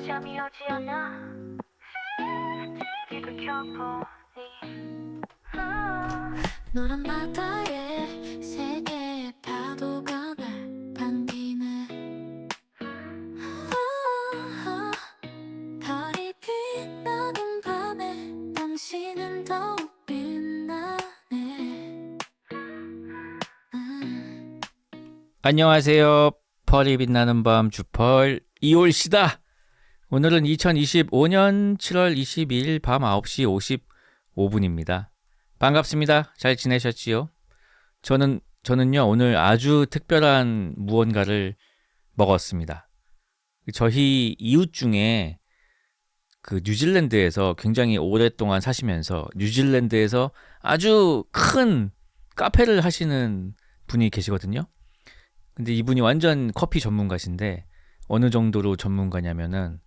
잠이 오지 않아 TV를 켜보니 노란 바다에 세 개의 파도가 날 반기네. 별이 빛나는 밤에 당신은 더욱 빛나네. 안녕하세요. 펄이 빛나는 밤 주펄 이올시다. 오늘은 2025년 7월 22일 밤 9시 55분입니다. 반갑습니다. 잘 지내셨지요? 저는요, 오늘 아주 특별한 무언가를 먹었습니다. 저희 이웃 중에 그 뉴질랜드에서 굉장히 오랫동안 사시면서 뉴질랜드에서 아주 큰 카페를 하시는 분이 계시거든요. 근데 이분이 완전 커피 전문가신데 어느 정도로 전문가냐면은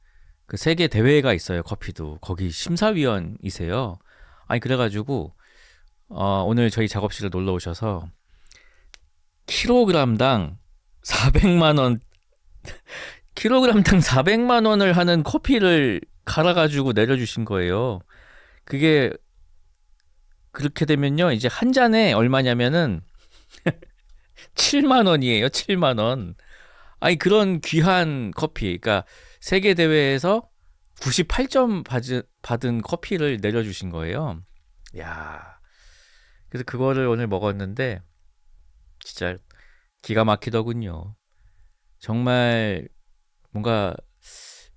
그 세계 대회가 있어요. 커피도 거기 심사위원이세요. 아니 그래가지고 오늘 저희 작업실에 놀러 오셔서 킬로그램당 400만 원 킬로그램당 400만 원을 하는 커피를 갈아가지고 내려주신 거예요. 그게 그렇게 되면요 이제 한 잔에 얼마냐면은 7만 원이에요. 7만 원. 아니 그런 귀한 커피, 그러니까 세계 대회에서 98점 받은 커피를 내려주신 거예요. 야, 그래서 그거를 오늘 먹었는데 진짜 기가 막히더군요. 정말 뭔가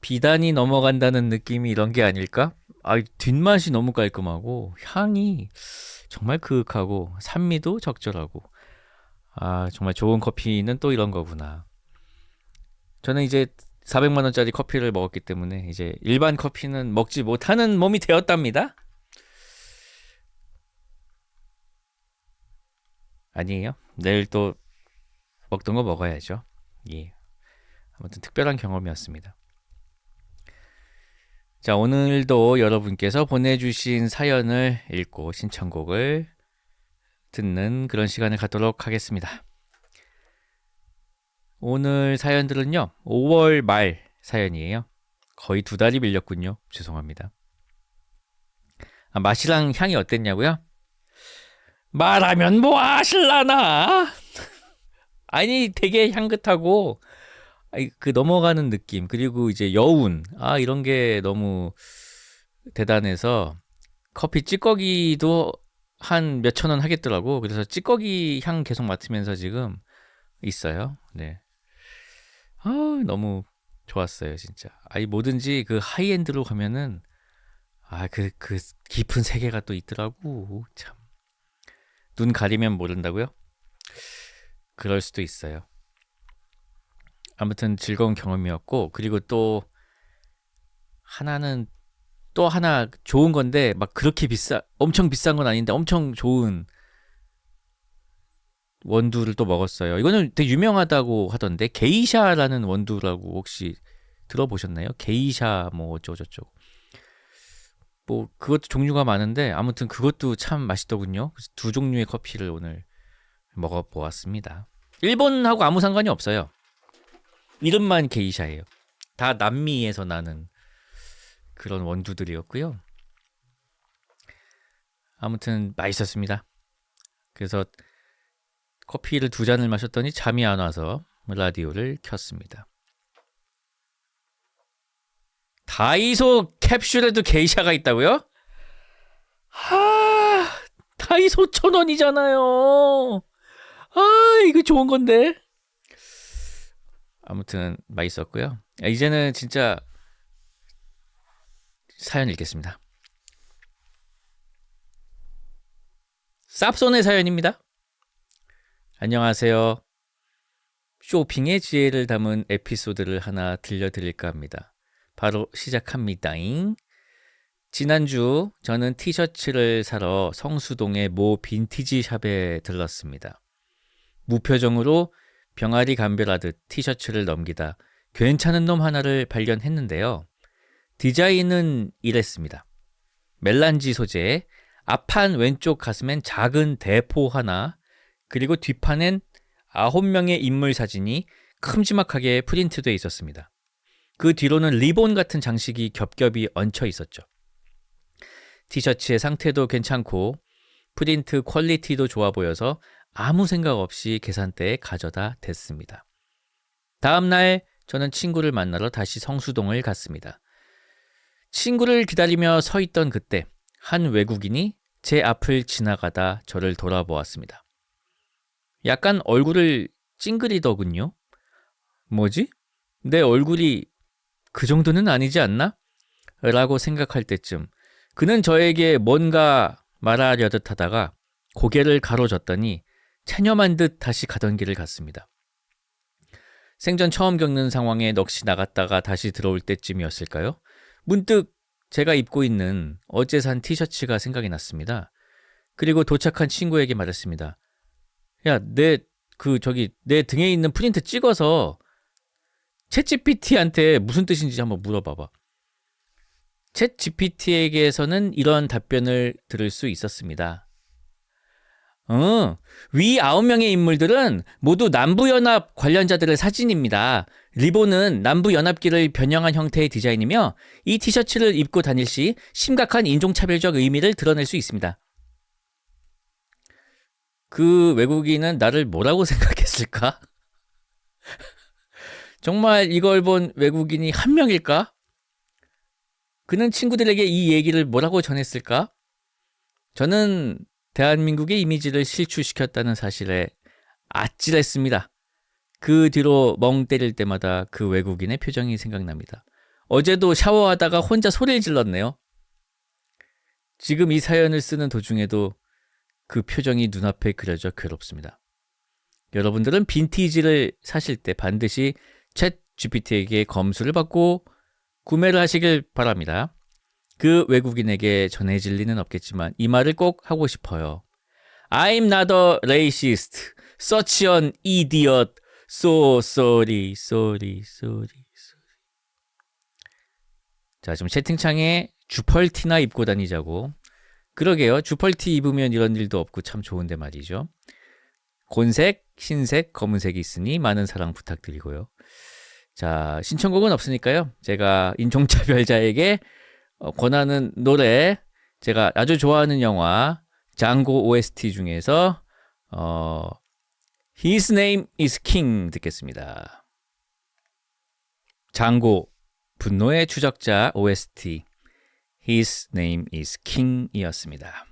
비단이 넘어간다는 느낌이 이런 게 아닐까? 아, 뒷맛이 너무 깔끔하고 향이 정말 그윽하고 산미도 적절하고. 아, 정말 좋은 커피는 또 이런 거구나. 저는 이제 400만 원짜리 커피를 먹었기 때문에 이제 일반 커피는 먹지 못하는 몸이 되었답니다. 아니에요. 내일 또 먹던 거 먹어야죠. 예. 아무튼 특별한 경험이었습니다. 자, 오늘도 여러분께서 보내주신 사연을 읽고 신청곡을 듣는 그런 시간을 갖도록 하겠습니다. 오늘 사연들은요 5월 말 사연이에요. 거의 2달이 밀렸군요. 죄송합니다. 맛이랑 향이 어땠냐고요? 말하면 뭐 아실라나? 아니 되게 향긋하고 그 넘어가는 느낌, 그리고 이제 여운, 이런 게 너무 대단해서 커피 찌꺼기도 한 몇천 원 하겠더라고. 그래서 찌꺼기 향 계속 맡으면서 지금 있어요. 네. 너무 좋았어요, 진짜. 뭐든지 그 하이엔드로 가면은 그 깊은 세계가 또 있더라고. 참. 눈 가리면 모른다고요? 그럴 수도 있어요. 아무튼 즐거운 경험이었고, 그리고 또 하나 좋은 건데 막 그렇게 엄청 비싼 건 아닌데 엄청 좋은 원두를 또 먹었어요. 이거는 되게 유명하다고 하던데, 게이샤라는 원두라고 혹시 들어보셨나요? 게이샤 뭐 어쩌고저쩌고, 뭐 그것도 종류가 많은데 아무튼 그것도 참 맛있더군요. 그래서 2종류의 커피를 오늘 먹어보았습니다. 일본하고 아무 상관이 없어요. 이름만 게이샤예요. 다 남미에서 나는 그런 원두들이었고요. 아무튼 맛있었습니다. 그래서 커피를 2잔을 마셨더니 잠이 안 와서 라디오를 켰습니다. 다이소 캡슐에도 게이샤가 있다고요? 다이소 1,000원이잖아요. 이거 좋은 건데. 아무튼 맛있었고요. 이제는 진짜 사연 읽겠습니다. 쌉손의 사연입니다. 안녕하세요. 쇼핑의 지혜를 담은 에피소드를 하나 들려드릴까 합니다. 바로 시작합니다잉. 지난주 저는 티셔츠를 사러 성수동의 모 빈티지 샵에 들렀습니다. 무표정으로 병아리 감별하듯 티셔츠를 넘기다 괜찮은 놈 하나를 발견했는데요. 디자인은 이랬습니다. 멜란지 소재에 앞판 왼쪽 가슴엔 작은 대포 하나, 그리고 뒷판엔 9명의 인물 사진이 큼지막하게 프린트되어 있었습니다. 그 뒤로는 리본 같은 장식이 겹겹이 얹혀 있었죠. 티셔츠의 상태도 괜찮고 프린트 퀄리티도 좋아 보여서 아무 생각 없이 계산대에 가져다 댔습니다. 다음 날 저는 친구를 만나러 다시 성수동을 갔습니다. 친구를 기다리며 서 있던 그때 한 외국인이 제 앞을 지나가다 저를 돌아보았습니다. 약간 얼굴을 찡그리더군요. 뭐지? 내 얼굴이 그 정도는 아니지 않나? 라고 생각할 때쯤 그는 저에게 뭔가 말하려듯 하다가 고개를 가로젓더니 체념한 듯 다시 가던 길을 갔습니다. 생전 처음 겪는 상황에 넋이 나갔다가 다시 들어올 때쯤이었을까요? 문득 제가 입고 있는 어제 산 티셔츠가 생각이 났습니다. 그리고 도착한 친구에게 말했습니다. 야, 내 등에 있는 프린트 찍어서 챗GPT한테 무슨 뜻인지 한번 물어봐봐. 챗GPT에게서는 이런 답변을 들을 수 있었습니다. 위 9명의 인물들은 모두 남부연합 관련자들의 사진입니다. 리본은 남부연합기를 변형한 형태의 디자인이며 이 티셔츠를 입고 다닐 시 심각한 인종차별적 의미를 드러낼 수 있습니다. 그 외국인은 나를 뭐라고 생각했을까? 정말 이걸 본 외국인이 한 명일까? 그는 친구들에게 이 얘기를 뭐라고 전했을까? 저는 대한민국의 이미지를 실추시켰다는 사실에 아찔했습니다. 그 뒤로 멍 때릴 때마다 그 외국인의 표정이 생각납니다. 어제도 샤워하다가 혼자 소리를 질렀네요. 지금 이 사연을 쓰는 도중에도 그 표정이 눈앞에 그려져 괴롭습니다. 여러분들은 빈티지를 사실 때 반드시 챗 GPT에게 검수를 받고 구매를 하시길 바랍니다. 그 외국인에게 전해질 리는 없겠지만 이 말을 꼭 하고 싶어요. I'm not a racist. Such an idiot. So sorry. 자, 지금 채팅창에 주펄티나 입고 다니자고. 그러게요. 주펄티 입으면 이런 일도 없고 참 좋은데 말이죠. 곤색, 흰색, 검은색이 있으니 많은 사랑 부탁드리고요. 자, 신청곡은 없으니까요. 제가 인종차별자에게 권하는 노래, 제가 아주 좋아하는 영화 장고 OST 중에서 His Name is King 듣겠습니다. 장고 분노의 추적자 OST His Name is King이었습니다.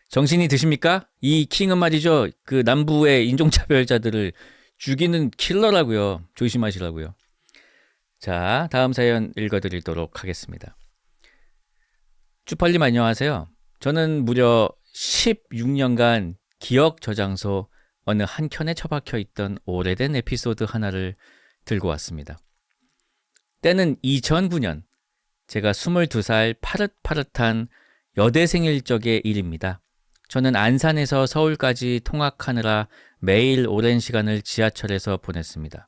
정신이 드십니까? 이 킹은 말이죠. 그 남부의 인종차별자들을 죽이는 킬러라고요. 조심하시라고요. 자, 다음 사연 읽어드리도록 하겠습니다. 쭈펄님 안녕하세요. 저는 무려 16년간 기억 저장소 어느 한 켠에 처박혀 있던 오래된 에피소드 하나를 들고 왔습니다. 때는 2009년 제가 22살 파릇파릇한 여대생일 적의 일입니다. 저는 안산에서 서울까지 통학하느라 매일 오랜 시간을 지하철에서 보냈습니다.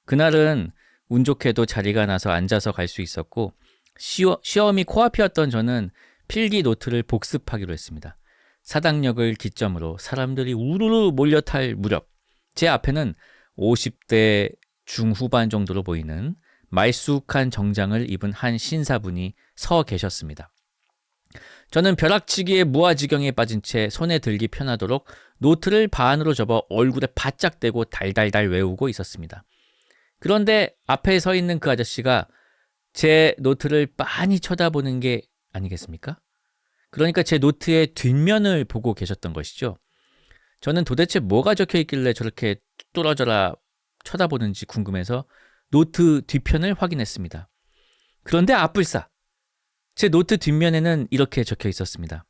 그날은 운 좋게도 자리가 나서 앉아서 갈 수 있었고 시험이 코앞이었던 저는 필기 노트를 복습하기로 했습니다. 사당역을 기점으로 사람들이 우르르 몰려탈 무렵 제 앞에는 50대 중후반 정도로 보이는 말쑥한 정장을 입은 한 신사분이 서 계셨습니다. 저는 벼락치기에 무아지경에 빠진 채 손에 들기 편하도록 노트를 반으로 접어 얼굴에 바짝 대고 달달달 외우고 있었습니다. 그런데 앞에 서 있는 그 아저씨가 제 노트를 빤히 쳐다보는 게 아니겠습니까? 그러니까 제 노트의 뒷면을 보고 계셨던 것이죠. 저는 도대체 뭐가 적혀 있길래 저렇게 뚫어져라 쳐다보는지 궁금해서 노트 뒤편을 확인했습니다. 그런데 앞불싸! 제 노트 뒷면에는 이렇게 적혀 있었습니다.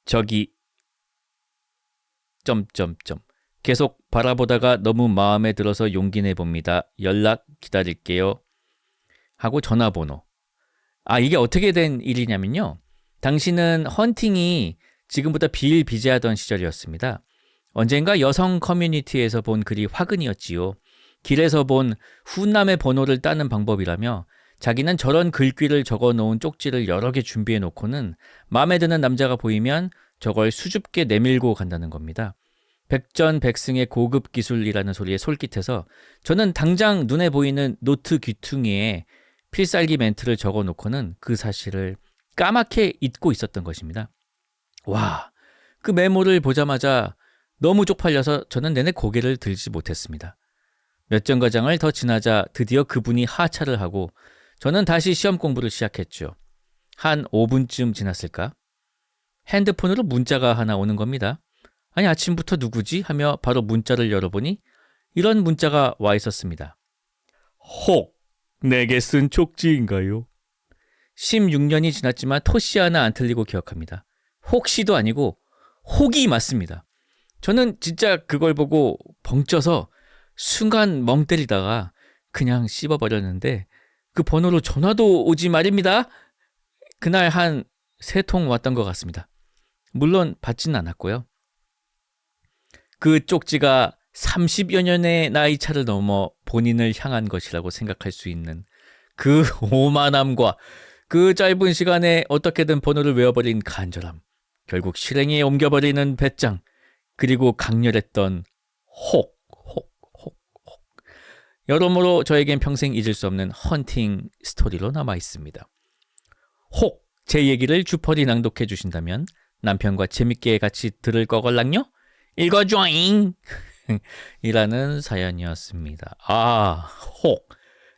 저기... 계속 바라보다가 너무 마음에 들어서 용기 내봅니다. 연락 기다릴게요. 하고 전화번호. 이게 어떻게 된 일이냐면요. 당시는 헌팅이 지금보다 비일비재하던 시절이었습니다. 언젠가 여성 커뮤니티에서 본 글이 화근이었지요. 길에서 본 훈남의 번호를 따는 방법이라며 자기는 저런 글귀를 적어놓은 쪽지를 여러 개 준비해 놓고는 마음에 드는 남자가 보이면 저걸 수줍게 내밀고 간다는 겁니다. 백전백승의 고급 기술이라는 소리에 솔깃해서 저는 당장 눈에 보이는 노트 귀퉁이에 필살기 멘트를 적어놓고는 그 사실을 까맣게 잊고 있었던 것입니다. 와, 그 메모를 보자마자 너무 쪽팔려서 저는 내내 고개를 들지 못했습니다. 몇 정거장을 더 지나자 드디어 그분이 하차를 하고 저는 다시 시험 공부를 시작했죠. 한 5분쯤 지났을까? 핸드폰으로 문자가 하나 오는 겁니다. 아니 아침부터 누구지? 하며 바로 문자를 열어보니 이런 문자가 와 있었습니다. 혹, 내게 쓴 쪽지인가요? 16년이 지났지만 토시 하나 안 틀리고 기억합니다. 혹시도 아니고 혹이 맞습니다. 저는 진짜 그걸 보고 벙쪄서 순간 멍 때리다가 그냥 씹어버렸는데 그 번호로 전화도 오지 말입니다. 그날 한 3통 왔던 것 같습니다. 물론 받지는 않았고요. 그 쪽지가 30여 년의 나이 차를 넘어 본인을 향한 것이라고 생각할 수 있는 그 오만함과 그 짧은 시간에 어떻게든 번호를 외워버린 간절함, 결국 실행에 옮겨버리는 배짱, 그리고 강렬했던 혹. 여러모로 저에겐 평생 잊을 수 없는 헌팅 스토리로 남아 있습니다. 혹, 제 얘기를 주퍼리 낭독해 주신다면 남편과 재밌게 같이 들을 거걸랑요? 읽어줘잉! 이라는 사연이었습니다. 아, 혹,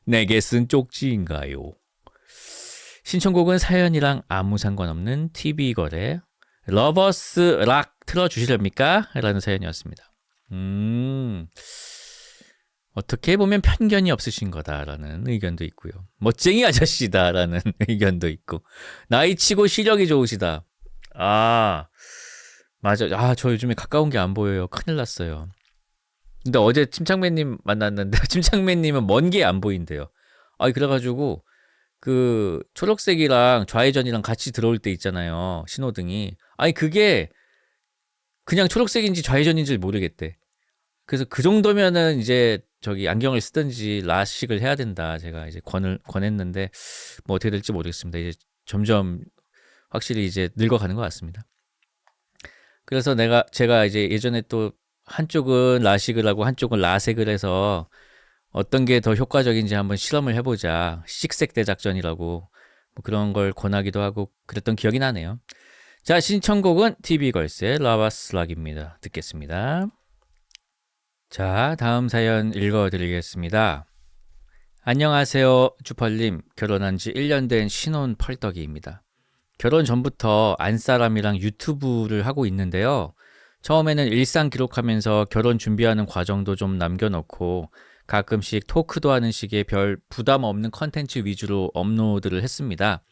내게 쓴 쪽지인가요? 신청곡은 사연이랑 아무 상관없는 TV걸의 러버스 락 틀어주시렵니까? 라는 사연이었습니다. 어떻게 보면 편견이 없으신 거다라는 의견도 있고요. 멋쟁이 아저씨다라는 의견도 있고, 나이치고 시력이 좋으시다. 아, 맞아. 아, 저 요즘에 가까운 게 안 보여요. 큰일 났어요. 근데 어제 침착맨님 만났는데 침착맨님은 먼 게 안 보인대요. 아, 그래가지고 그 초록색이랑 좌회전이랑 같이 들어올 때 있잖아요. 신호등이. 아니 그게 그냥 초록색인지 좌회전인지 모르겠대. 그래서 그 정도면은 이제 저기 안경을 쓰든지 라식을 해야 된다. 제가 이제 권했는데 뭐 어떻게 될지 모르겠습니다. 이제 점점 확실히 이제 늙어가는 것 같습니다. 그래서 제가 이제 예전에 또 한쪽은 라식을 하고 한쪽은 라섹을 해서 어떤 게 더 효과적인지 한번 실험을 해보자. 식색 대작전이라고 뭐 그런 걸 권하기도 하고 그랬던 기억이 나네요. 자, 신청곡은 TV걸스의 라바스락입니다. 듣겠습니다. 자, 다음 사연 읽어드리겠습니다. 안녕하세요, 주펄님. 결혼한 지 1년 된 신혼 펄떡이입니다. 결혼 전부터 안사람이랑 유튜브를 하고 있는데요. 처음에는 일상 기록하면서 결혼 준비하는 과정도 좀 남겨놓고 가끔씩 토크도 하는 식의 별 부담 없는 컨텐츠 위주로 업로드를 했습니다.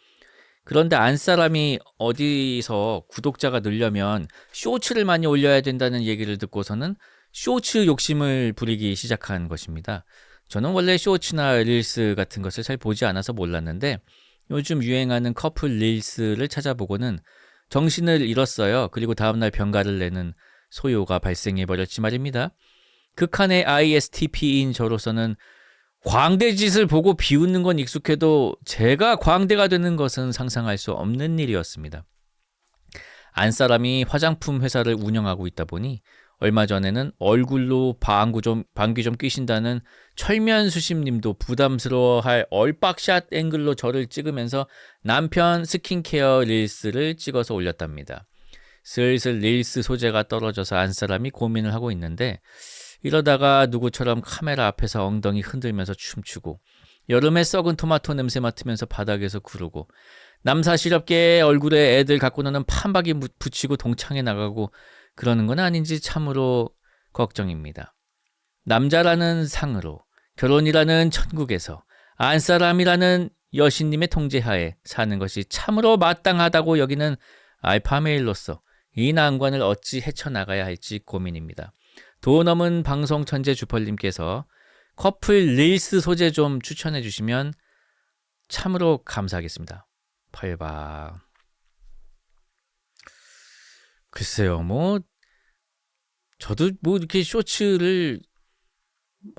그런데 안사람이 어디서 구독자가 늘려면 쇼츠를 많이 올려야 된다는 얘기를 듣고서는 쇼츠 욕심을 부리기 시작한 것입니다. 저는 원래 쇼츠나 릴스 같은 것을 잘 보지 않아서 몰랐는데 요즘 유행하는 커플 릴스를 찾아보고는 정신을 잃었어요. 그리고 다음날 병가를 내는 소요가 발생해버렸지 말입니다. 극한의 ISTP인 저로서는 광대짓을 보고 비웃는 건 익숙해도 제가 광대가 되는 것은 상상할 수 없는 일이었습니다. 안사람이 화장품 회사를 운영하고 있다 보니 얼마 전에는 얼굴로 방귀 좀 뀌신다는 철면수심님도 부담스러워할 얼빡샷 앵글로 저를 찍으면서 남편 스킨케어 릴스를 찍어서 올렸답니다. 슬슬 릴스 소재가 떨어져서 안사람이 고민을 하고 있는데 이러다가 누구처럼 카메라 앞에서 엉덩이 흔들면서 춤추고 여름에 썩은 토마토 냄새 맡으면서 바닥에서 구르고 남사시럽게 얼굴에 애들 갖고 노는 판박이 붙이고 동창회 나가고 그러는 건 아닌지 참으로 걱정입니다. 남자라는 상으로 결혼이라는 천국에서 안사람이라는 여신님의 통제하에 사는 것이 참으로 마땅하다고 여기는 알파메일로서 이 난관을 어찌 헤쳐나가야 할지 고민입니다. 도 넘은 방송 천재 주펄님께서 커플 릴스 소재 좀 추천해 주시면 참으로 감사하겠습니다. 펄박. 글쎄요, 뭐 저도 뭐 이렇게 쇼츠를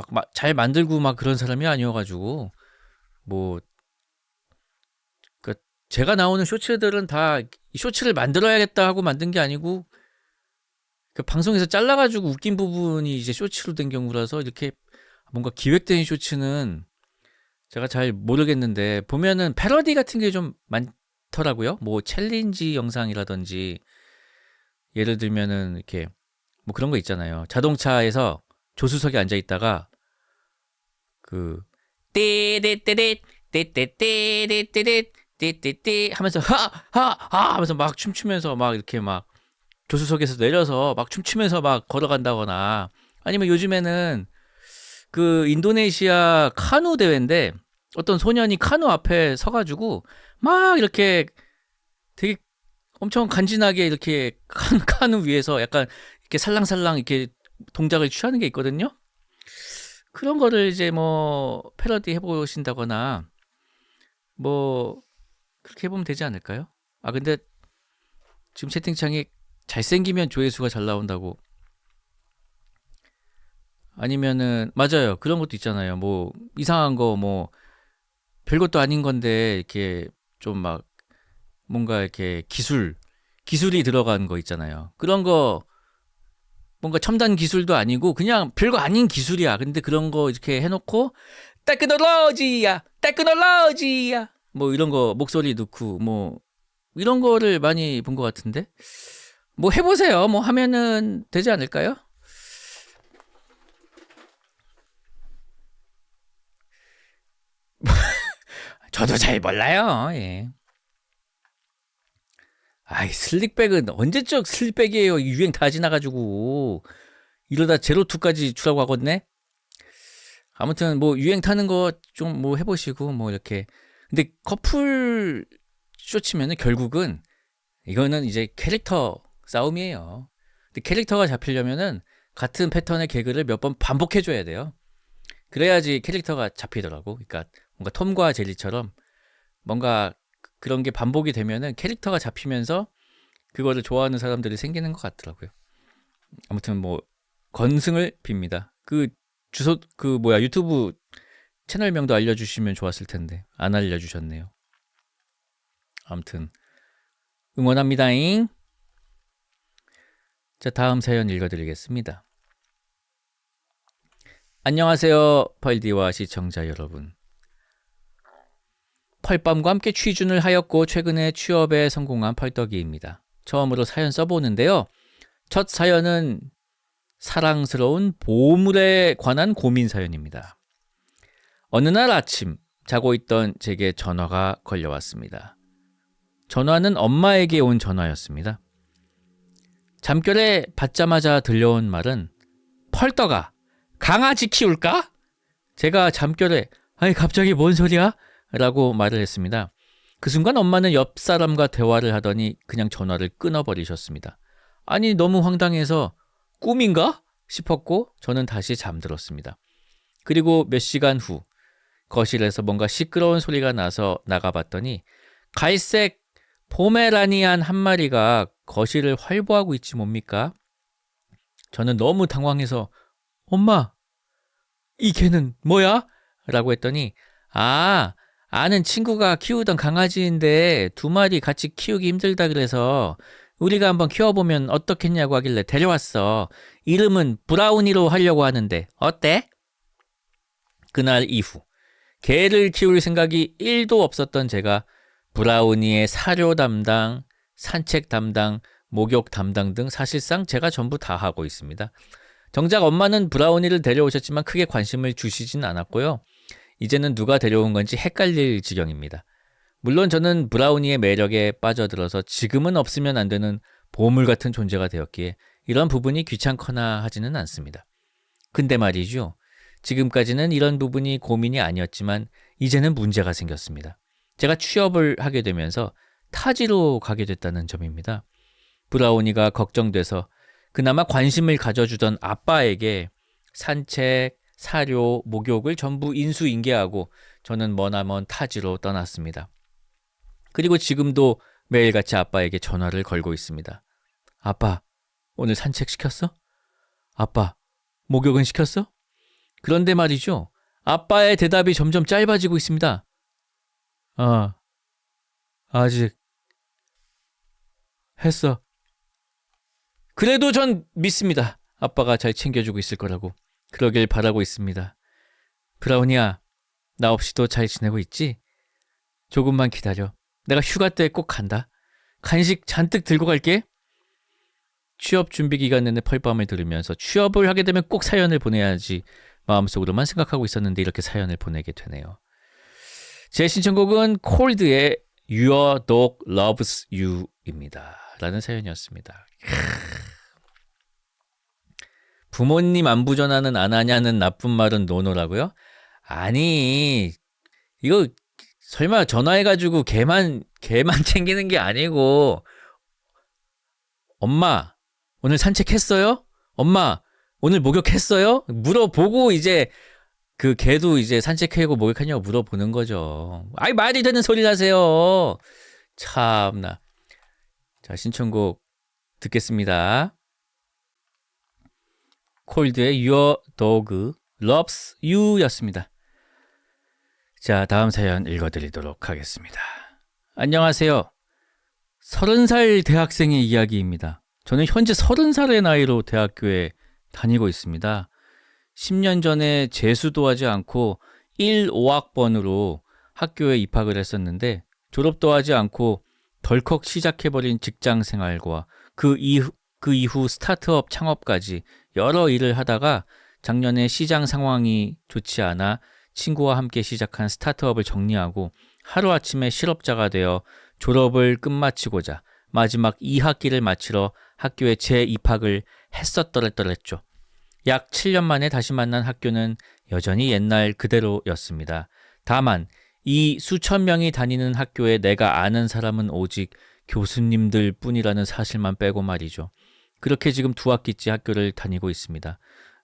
막 잘 만들고 막 그런 사람이 아니어가지고 뭐 제가 나오는 쇼츠들은 다 쇼츠를 만들어야겠다 하고 만든 게 아니고 그 방송에서 잘라가지고 웃긴 부분이 이제 쇼츠로 된 경우라서 이렇게 뭔가 기획된 쇼츠는 제가 잘 모르겠는데 보면은 패러디 같은 게 좀 많더라고요. 뭐 챌린지 영상이라든지 예를 들면은 이렇게 뭐 그런 거 있잖아요. 자동차에서 조수석에 앉아 있다가 그 띠띠띠띠 띠띠띠띠띠 띠띠띠 하면서 하하하 하면서 막 춤추면서 막 이렇게 막 조수석에서 내려서 막 춤추면서 막 걸어간다거나 아니면 요즘에는 그 인도네시아 카누 대회인데 어떤 소년이 카누 앞에 서가지고 막 이렇게 되게 엄청 간지나게 이렇게 카누 위에서 약간 이렇게 살랑살랑 이렇게 동작을 취하는 게 있거든요. 그런 거를 이제 뭐 패러디 해보신다거나 뭐 그렇게 해보면 되지 않을까요? 아 근데 지금 채팅창에 잘생기면 조회수가 잘 나온다고 아니면은 맞아요 그런 것도 있잖아요. 뭐 이상한 거 뭐 별것도 아닌 건데 이렇게 좀 막 뭔가 이렇게 기술이 들어간 거 있잖아요. 그런 거 뭔가 첨단 기술도 아니고 그냥 별거 아닌 기술이야. 근데 그런 거 이렇게 해놓고 테크놀로지야 뭐 이런 거 목소리 넣고 뭐 이런 거를 많이 본 것 같은데 뭐 해보세요. 뭐 하면은 되지 않을까요? 저도 잘 몰라요. 예. 아이 슬릭백은 언제적 슬릭백이에요. 유행 다 지나가지고 이러다 제로투까지 주라고 하겠네. 아무튼 뭐 유행 타는 거 좀 뭐 해보시고 뭐 이렇게 근데 커플 쇼츠면은 결국은 이거는 이제 캐릭터 싸움이에요. 근데 캐릭터가 잡히려면은 같은 패턴의 개그를 몇 번 반복해줘야 돼요. 그래야지 캐릭터가 잡히더라고. 그러니까 뭔가 톰과 제리처럼 뭔가 그런 게 반복이 되면은 캐릭터가 잡히면서 그거를 좋아하는 사람들이 생기는 것 같더라고요. 아무튼 뭐 건승을 빕니다. 그 주소 그 뭐야 유튜브 채널명도 알려주시면 좋았을 텐데 안 알려주셨네요. 아무튼 응원합니다잉. 자 다음 사연 읽어드리겠습니다. 안녕하세요 펄디와 시청자 여러분. 펄밤과 함께 취준을 하였고 최근에 취업에 성공한 펄떡이입니다. 처음으로 사연 써보는데요. 첫 사연은 사랑스러운 보물에 관한 고민 사연입니다. 어느 날 아침 자고 있던 제게 전화가 걸려왔습니다. 전화는 엄마에게 온 전화였습니다. 잠결에 받자마자 들려온 말은 펄떡아 강아지 키울까? 제가 잠결에 아니 갑자기 뭔 소리야? 라고 말을 했습니다. 그 순간 엄마는 옆 사람과 대화를 하더니 그냥 전화를 끊어버리셨습니다. 아니 너무 황당해서 꿈인가? 싶었고 저는 다시 잠들었습니다. 그리고 몇 시간 후 거실에서 뭔가 시끄러운 소리가 나서 나가봤더니 갈색 포메라니안 한 마리가 거실을 활보하고 있지 뭡니까? 저는 너무 당황해서 엄마 이 개는 뭐야? 라고 했더니 아는 친구가 키우던 강아지인데 두 마리 같이 키우기 힘들다 그래서 우리가 한번 키워보면 어떻겠냐고 하길래 데려왔어. 이름은 브라우니로 하려고 하는데 어때? 그날 이후 개를 키울 생각이 1도 없었던 제가 브라우니의 사료 담당, 산책 담당, 목욕 담당 등 사실상 제가 전부 다 하고 있습니다. 정작 엄마는 브라우니를 데려오셨지만 크게 관심을 주시진 않았고요. 이제는 누가 데려온 건지 헷갈릴 지경입니다. 물론 저는 브라우니의 매력에 빠져들어서 지금은 없으면 안 되는 보물 같은 존재가 되었기에 이런 부분이 귀찮거나 하지는 않습니다. 근데 말이죠. 지금까지는 이런 부분이 고민이 아니었지만 이제는 문제가 생겼습니다. 제가 취업을 하게 되면서 타지로 가게 됐다는 점입니다. 브라우니가 걱정돼서 그나마 관심을 가져주던 아빠에게 산책, 사료, 목욕을 전부 인수인계하고 저는 머나먼 타지로 떠났습니다. 그리고 지금도 매일같이 아빠에게 전화를 걸고 있습니다. 아빠, 오늘 산책 시켰어? 아빠, 목욕은 시켰어? 그런데 말이죠. 아빠의 대답이 점점 짧아지고 있습니다. 아직 했어. 그래도 전 믿습니다. 아빠가 잘 챙겨주고 있을 거라고. 그러길 바라고 있습니다. 브라우니야, 나 없이도 잘 지내고 있지? 조금만 기다려. 내가 휴가 때 꼭 간다. 간식 잔뜩 들고 갈게. 취업 준비 기간 내내 펄밤을 들으면서 취업을 하게 되면 꼭 사연을 보내야지 마음속으로만 생각하고 있었는데 이렇게 사연을 보내게 되네요. 제 신청곡은 콜드의 Your Dog Loves You입니다. 라는 사연이었습니다. 부모님 안부 전화는 안 하냐는 나쁜 말은 노노라고요? 아니, 이거 설마 전화해가지고 걔만 챙기는 게 아니고, 엄마 오늘 산책했어요? 엄마 오늘 목욕했어요? 물어보고 이제 그 걔도 이제 산책하고 목욕하냐고 물어보는 거죠. 아이, 말이 되는 소리를 하세요. 참나. 자, 신청곡 듣겠습니다. 콜드의 Your Dog Loves You 였습니다. 자, 다음 사연 읽어드리도록 하겠습니다. 안녕하세요. 30살 대학생의 이야기입니다. 저는 현재 30살의 나이로 대학교에 다니고 있습니다. 10년 전에 재수도 하지 않고 1-5학번으로 학교에 입학을 했었는데 졸업도 하지 않고 덜컥 시작해버린 직장 생활과 그 이후 스타트업 창업까지 여러 일을 하다가 작년에 시장 상황이 좋지 않아 친구와 함께 시작한 스타트업을 정리하고 하루아침에 실업자가 되어 졸업을 끝마치고자 마지막 2학기를 마치러 학교에 재입학을 했었더랬죠. 약 7년 만에 다시 만난 학교는 여전히 옛날 그대로였습니다. 다만 이 수천 명이 다니는 학교에 내가 아는 사람은 오직 교수님들 뿐이라는 사실만 빼고 말이죠. 그렇게 지금 2학기째 학교를 다니고 있습니다.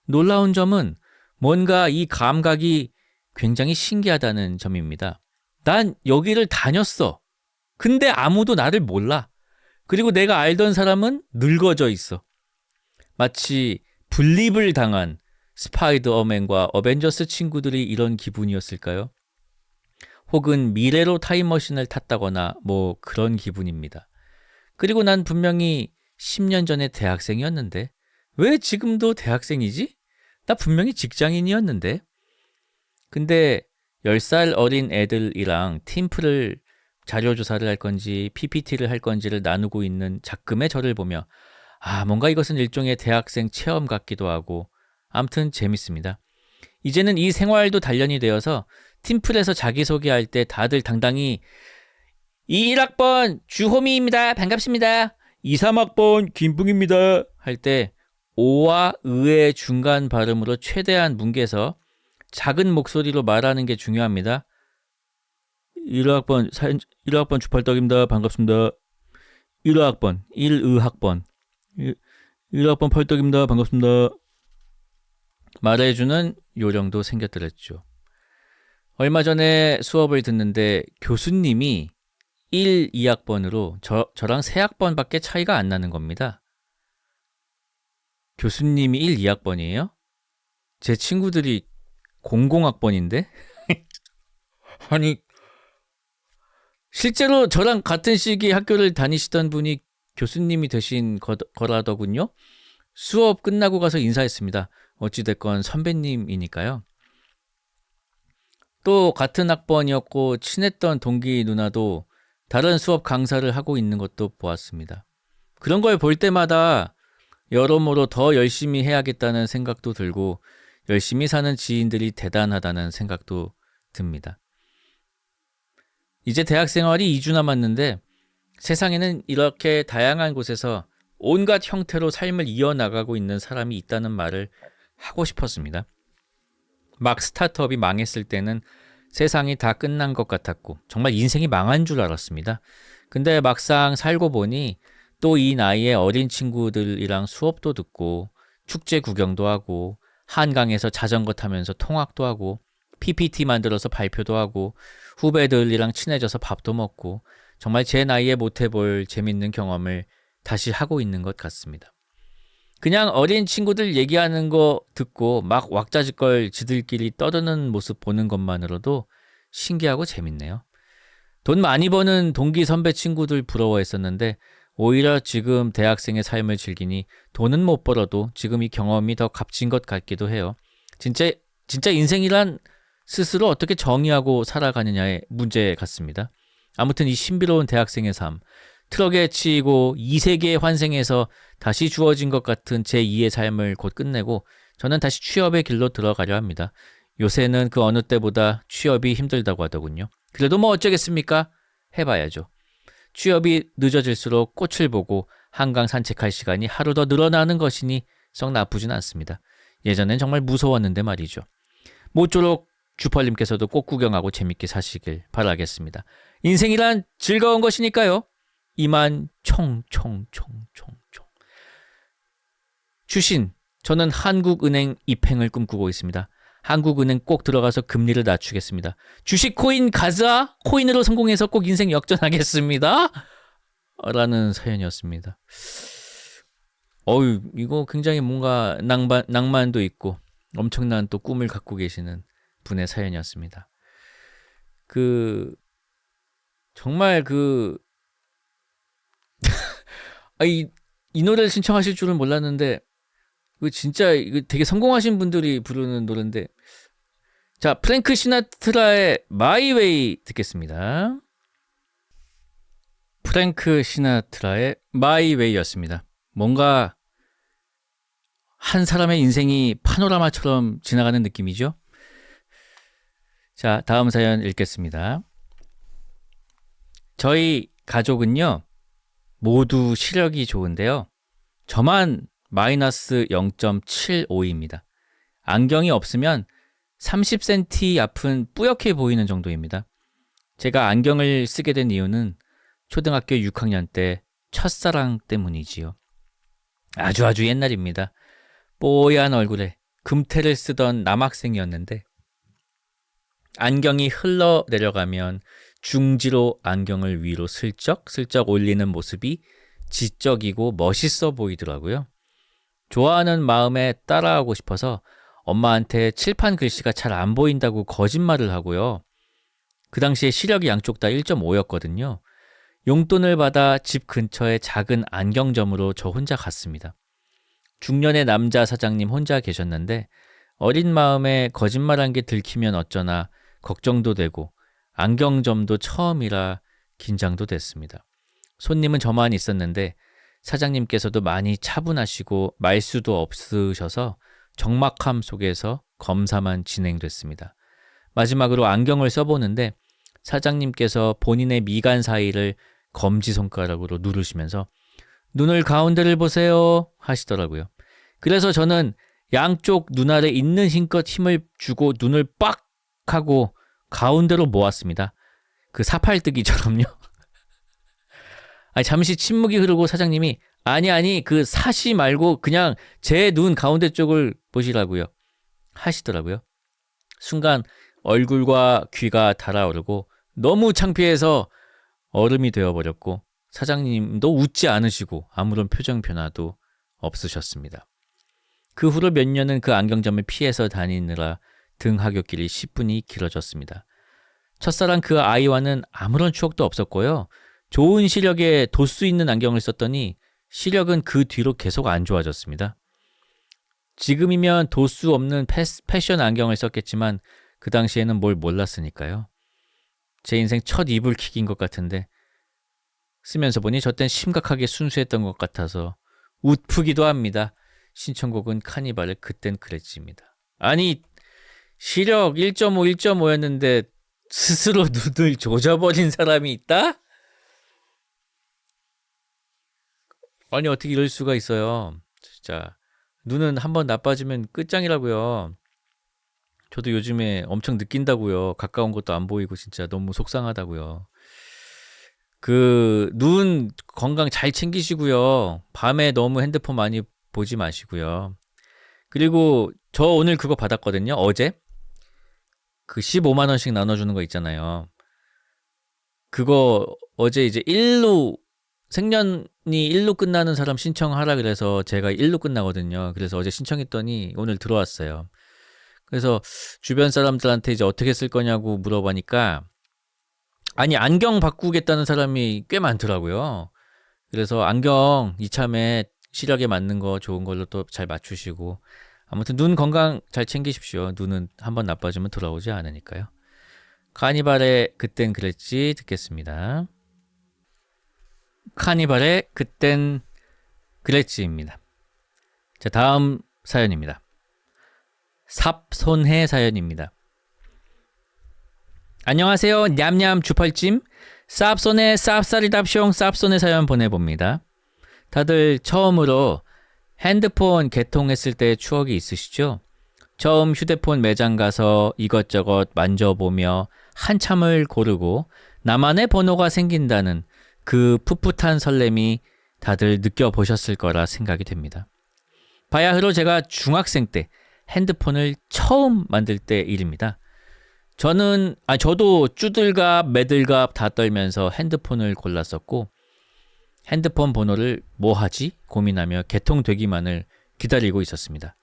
놀라운 점은 뭔가 이 감각이 굉장히 신기하다는 점입니다. 난 여기를 다녔어. 근데 아무도 나를 몰라. 그리고 내가 알던 사람은 늙어져 있어. 마치 분립을 당한 스파이더맨과 어벤져스 친구들이 이런 기분이었을까요? 혹은 미래로 타임머신을 탔다거나 뭐 그런 기분입니다. 그리고 난 분명히 10년 전에 대학생이었는데 왜 지금도 대학생이지? 나 분명히 직장인이었는데. 근데 10살 어린 애들이랑 팀플을 자료조사를 할 건지 PPT를 할 건지를 나누고 있는 작금의 저를 보며 뭔가 이것은 일종의 대학생 체험 같기도 하고 아무튼 재밌습니다. 이제는 이 생활도 단련이 되어서 팀플에서 자기소개할 때 다들 당당히 21학번 주호미입니다. 반갑습니다. 23학번 김붕입니다. 할 때 오와 의의 중간 발음으로 최대한 뭉개서 작은 목소리로 말하는 게 중요합니다. 1학번 주팔떡입니다. 반갑습니다. 1학번 1의학번 1학번 펄떡입니다. 반갑습니다. 말해주는 요령도 생겼더랬죠. 얼마 전에 수업을 듣는데 교수님이 1, 2학번으로 저랑 3학번밖에 차이가 안 나는 겁니다. 교수님이 1, 2학번이에요? 제 친구들이 00학번인데? 아니, 실제로 저랑 같은 시기에 학교를 다니시던 분이 교수님이 되신 거라더군요. 수업 끝나고 가서 인사했습니다. 어찌됐건 선배님이니까요. 또 같은 학번이었고 친했던 동기 누나도 다른 수업 강사를 하고 있는 것도 보았습니다. 그런 걸 볼 때마다 여러모로 더 열심히 해야겠다는 생각도 들고 열심히 사는 지인들이 대단하다는 생각도 듭니다. 이제 대학 생활이 2주 남았는데 세상에는 이렇게 다양한 곳에서 온갖 형태로 삶을 이어나가고 있는 사람이 있다는 말을 하고 싶었습니다. 막 스타트업이 망했을 때는 세상이 다 끝난 것 같았고 정말 인생이 망한 줄 알았습니다. 근데 막상 살고 보니 또 이 나이에 어린 친구들이랑 수업도 듣고 축제 구경도 하고 한강에서 자전거 타면서 통학도 하고 PPT 만들어서 발표도 하고 후배들이랑 친해져서 밥도 먹고 정말 제 나이에 못 해볼 재밌는 경험을 다시 하고 있는 것 같습니다. 그냥 어린 친구들 얘기하는 거 듣고 막 왁자지껄 지들끼리 떠드는 모습 보는 것만으로도 신기하고 재밌네요. 돈 많이 버는 동기 선배 친구들 부러워했었는데 오히려 지금 대학생의 삶을 즐기니 돈은 못 벌어도 지금 이 경험이 더 값진 것 같기도 해요. 진짜 인생이란 스스로 어떻게 정의하고 살아가느냐의 문제 같습니다. 아무튼 이 신비로운 대학생의 삶, 트럭에 치이고 이 세계의 환생에서 다시 주어진 것 같은 제2의 삶을 곧 끝내고 저는 다시 취업의 길로 들어가려 합니다. 요새는 그 어느 때보다 취업이 힘들다고 하더군요. 그래도 뭐 어쩌겠습니까? 해봐야죠. 취업이 늦어질수록 꽃을 보고 한강 산책할 시간이 하루 더 늘어나는 것이니 썩 나쁘진 않습니다. 예전엔 정말 무서웠는데 말이죠. 모쪼록 주펄님께서도 꽃 구경하고 재밌게 사시길 바라겠습니다. 인생이란 즐거운 것이니까요. 이만 총총총총총. 추신, 저는 한국은행 입행을 꿈꾸고 있습니다. 한국은행 꼭 들어가서 금리를 낮추겠습니다. 주식 코인 가자! 코인으로 성공해서 꼭 인생 역전하겠습니다. 라는 사연이었습니다. 이거 굉장히 뭔가 낭만도 있고 엄청난 또 꿈을 갖고 계시는 분의 사연이었습니다. 정말 이 노래를 신청하실 줄은 몰랐는데 이거 되게 성공하신 분들이 부르는 노래인데, 자, 프랭크 시나트라의 My Way 듣겠습니다. 프랭크 시나트라의 My Way였습니다. 뭔가 한 사람의 인생이 파노라마처럼 지나가는 느낌이죠. 자, 다음 사연 읽겠습니다. 저희 가족은요, 모두 시력이 좋은데요. 저만 마이너스 0.75입니다. 안경이 없으면 30cm 앞은 뿌옇게 보이는 정도입니다. 제가 안경을 쓰게 된 이유는 초등학교 6학년 때 첫사랑 때문이지요. 아주 옛날입니다. 뽀얀 얼굴에 금태를 쓰던 남학생이었는데 안경이 흘러내려가면 중지로 안경을 위로 슬쩍 올리는 모습이 지적이고 멋있어 보이더라고요. 좋아하는 마음에 따라하고 싶어서 엄마한테 칠판 글씨가 잘 안 보인다고 거짓말을 하고요. 그 당시에 시력이 양쪽 다 1.5였거든요. 용돈을 받아 집 근처의 작은 안경점으로 저 혼자 갔습니다. 중년의 남자 사장님 혼자 계셨는데 어린 마음에 거짓말한 게 들키면 어쩌나 걱정도 되고 안경점도 처음이라 긴장도 됐습니다. 손님은 저만 있었는데 사장님께서도 많이 차분하시고 말수도 없으셔서 적막함 속에서 검사만 진행됐습니다. 마지막으로 안경을 써보는데 사장님께서 본인의 미간 사이를 검지손가락으로 누르시면서 눈을 가운데를 보세요 하시더라고요. 그래서 저는 양쪽 눈알에 있는 힘껏 힘을 주고 눈을 빡 하고 가운데로 모았습니다. 그 사팔뜨기처럼요. 잠시 침묵이 흐르고 사장님이 아니 그 사시 말고 그냥 제 눈 가운데 쪽을 보시라고요 하시더라고요. 순간 얼굴과 귀가 달아오르고 너무 창피해서 얼음이 되어버렸고 사장님도 웃지 않으시고 아무런 표정 변화도 없으셨습니다. 그 후로 몇 년은 그 안경점을 피해서 다니느라 등하굣길이 10분이 길어졌습니다. 첫사랑 그 아이와는 아무런 추억도 없었고요. 좋은 시력에 도수 있는 안경을 썼더니 시력은 그 뒤로 계속 안 좋아졌습니다. 지금이면 도수 없는 패션 안경을 썼겠지만 그 당시에는 뭘 몰랐으니까요. 제 인생 첫 이불킥인 것 같은데 쓰면서 보니 저 땐 심각하게 순수했던 것 같아서 웃프기도 합니다. 신청곡은 카니발의 그땐 그랬지입니다. 아니 시력 1.5, 1.5였는데 스스로 눈을 조져버린 사람이 있다? 아니 어떻게 이럴 수가 있어요. 진짜 눈은 한번 나빠지면 끝장이라고요. 저도 요즘에 엄청 느낀다고요. 가까운 것도 안 보이고 진짜 너무 속상하다고요. 눈 건강 잘 챙기시고요. 밤에 너무 핸드폰 많이 보지 마시고요. 그리고 저 오늘 그거 받았거든요. 어제 그 15만 원씩 나눠주는 거 있잖아요. 그거 어제 이제 생년이 1로 끝나는 사람 신청하라 그래서 제가 1로 끝나거든요. 그래서 어제 신청했더니 오늘 들어왔어요. 그래서 주변 사람들한테 이제 어떻게 쓸 거냐고 물어보니까 안경 바꾸겠다는 사람이 꽤 많더라고요. 그래서 안경 이참에 시력에 맞는 거 좋은 걸로 또 잘 맞추시고 아무튼 눈 건강 잘 챙기십시오. 눈은 한번 나빠지면 돌아오지 않으니까요. 카니발의 그땐 그랬지 듣겠습니다. 카니발의 그땐 그랬지입니다. 자, 다음 사연입니다. 삽손해 사연입니다. 안녕하세요. 냠냠 주팔찜 쌉손해 쌉싸리답숑 쌉손해 사연 보내봅니다. 다들 처음으로 핸드폰 개통했을 때 추억이 있으시죠? 처음 휴대폰 매장 가서 이것저것 만져보며 한참을 고르고 나만의 번호가 생긴다는 그 풋풋한 설렘이 다들 느껴보셨을 거라 생각이 됩니다. 바야흐로 제가 중학생 때 핸드폰을 처음 만들 때 일입니다. 저도 쭈들갑, 매들갑 다 떨면서 핸드폰을 골랐었고 핸드폰 번호를 뭐 하지? 고민하며 개통되기만을 기다리고 있었습니다.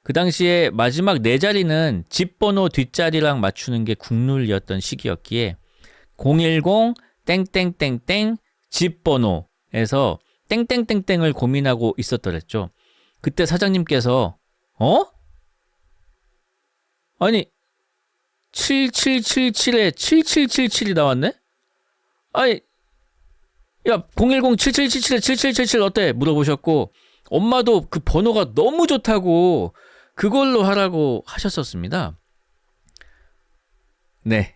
그 당시에 마지막 4자리는 집 번호 뒷자리랑 맞추는 게 국룰이었던 시기였기에 010 땡땡땡땡 집 번호에서 땡땡땡땡을 고민하고 있었더랬죠. 그때 사장님께서 아니 7777에 7777이 나왔네? 아니 야 010-7777에 7777 어때? 물어보셨고 엄마도 그 번호가 너무 좋다고 그걸로 하라고 하셨었습니다. 네.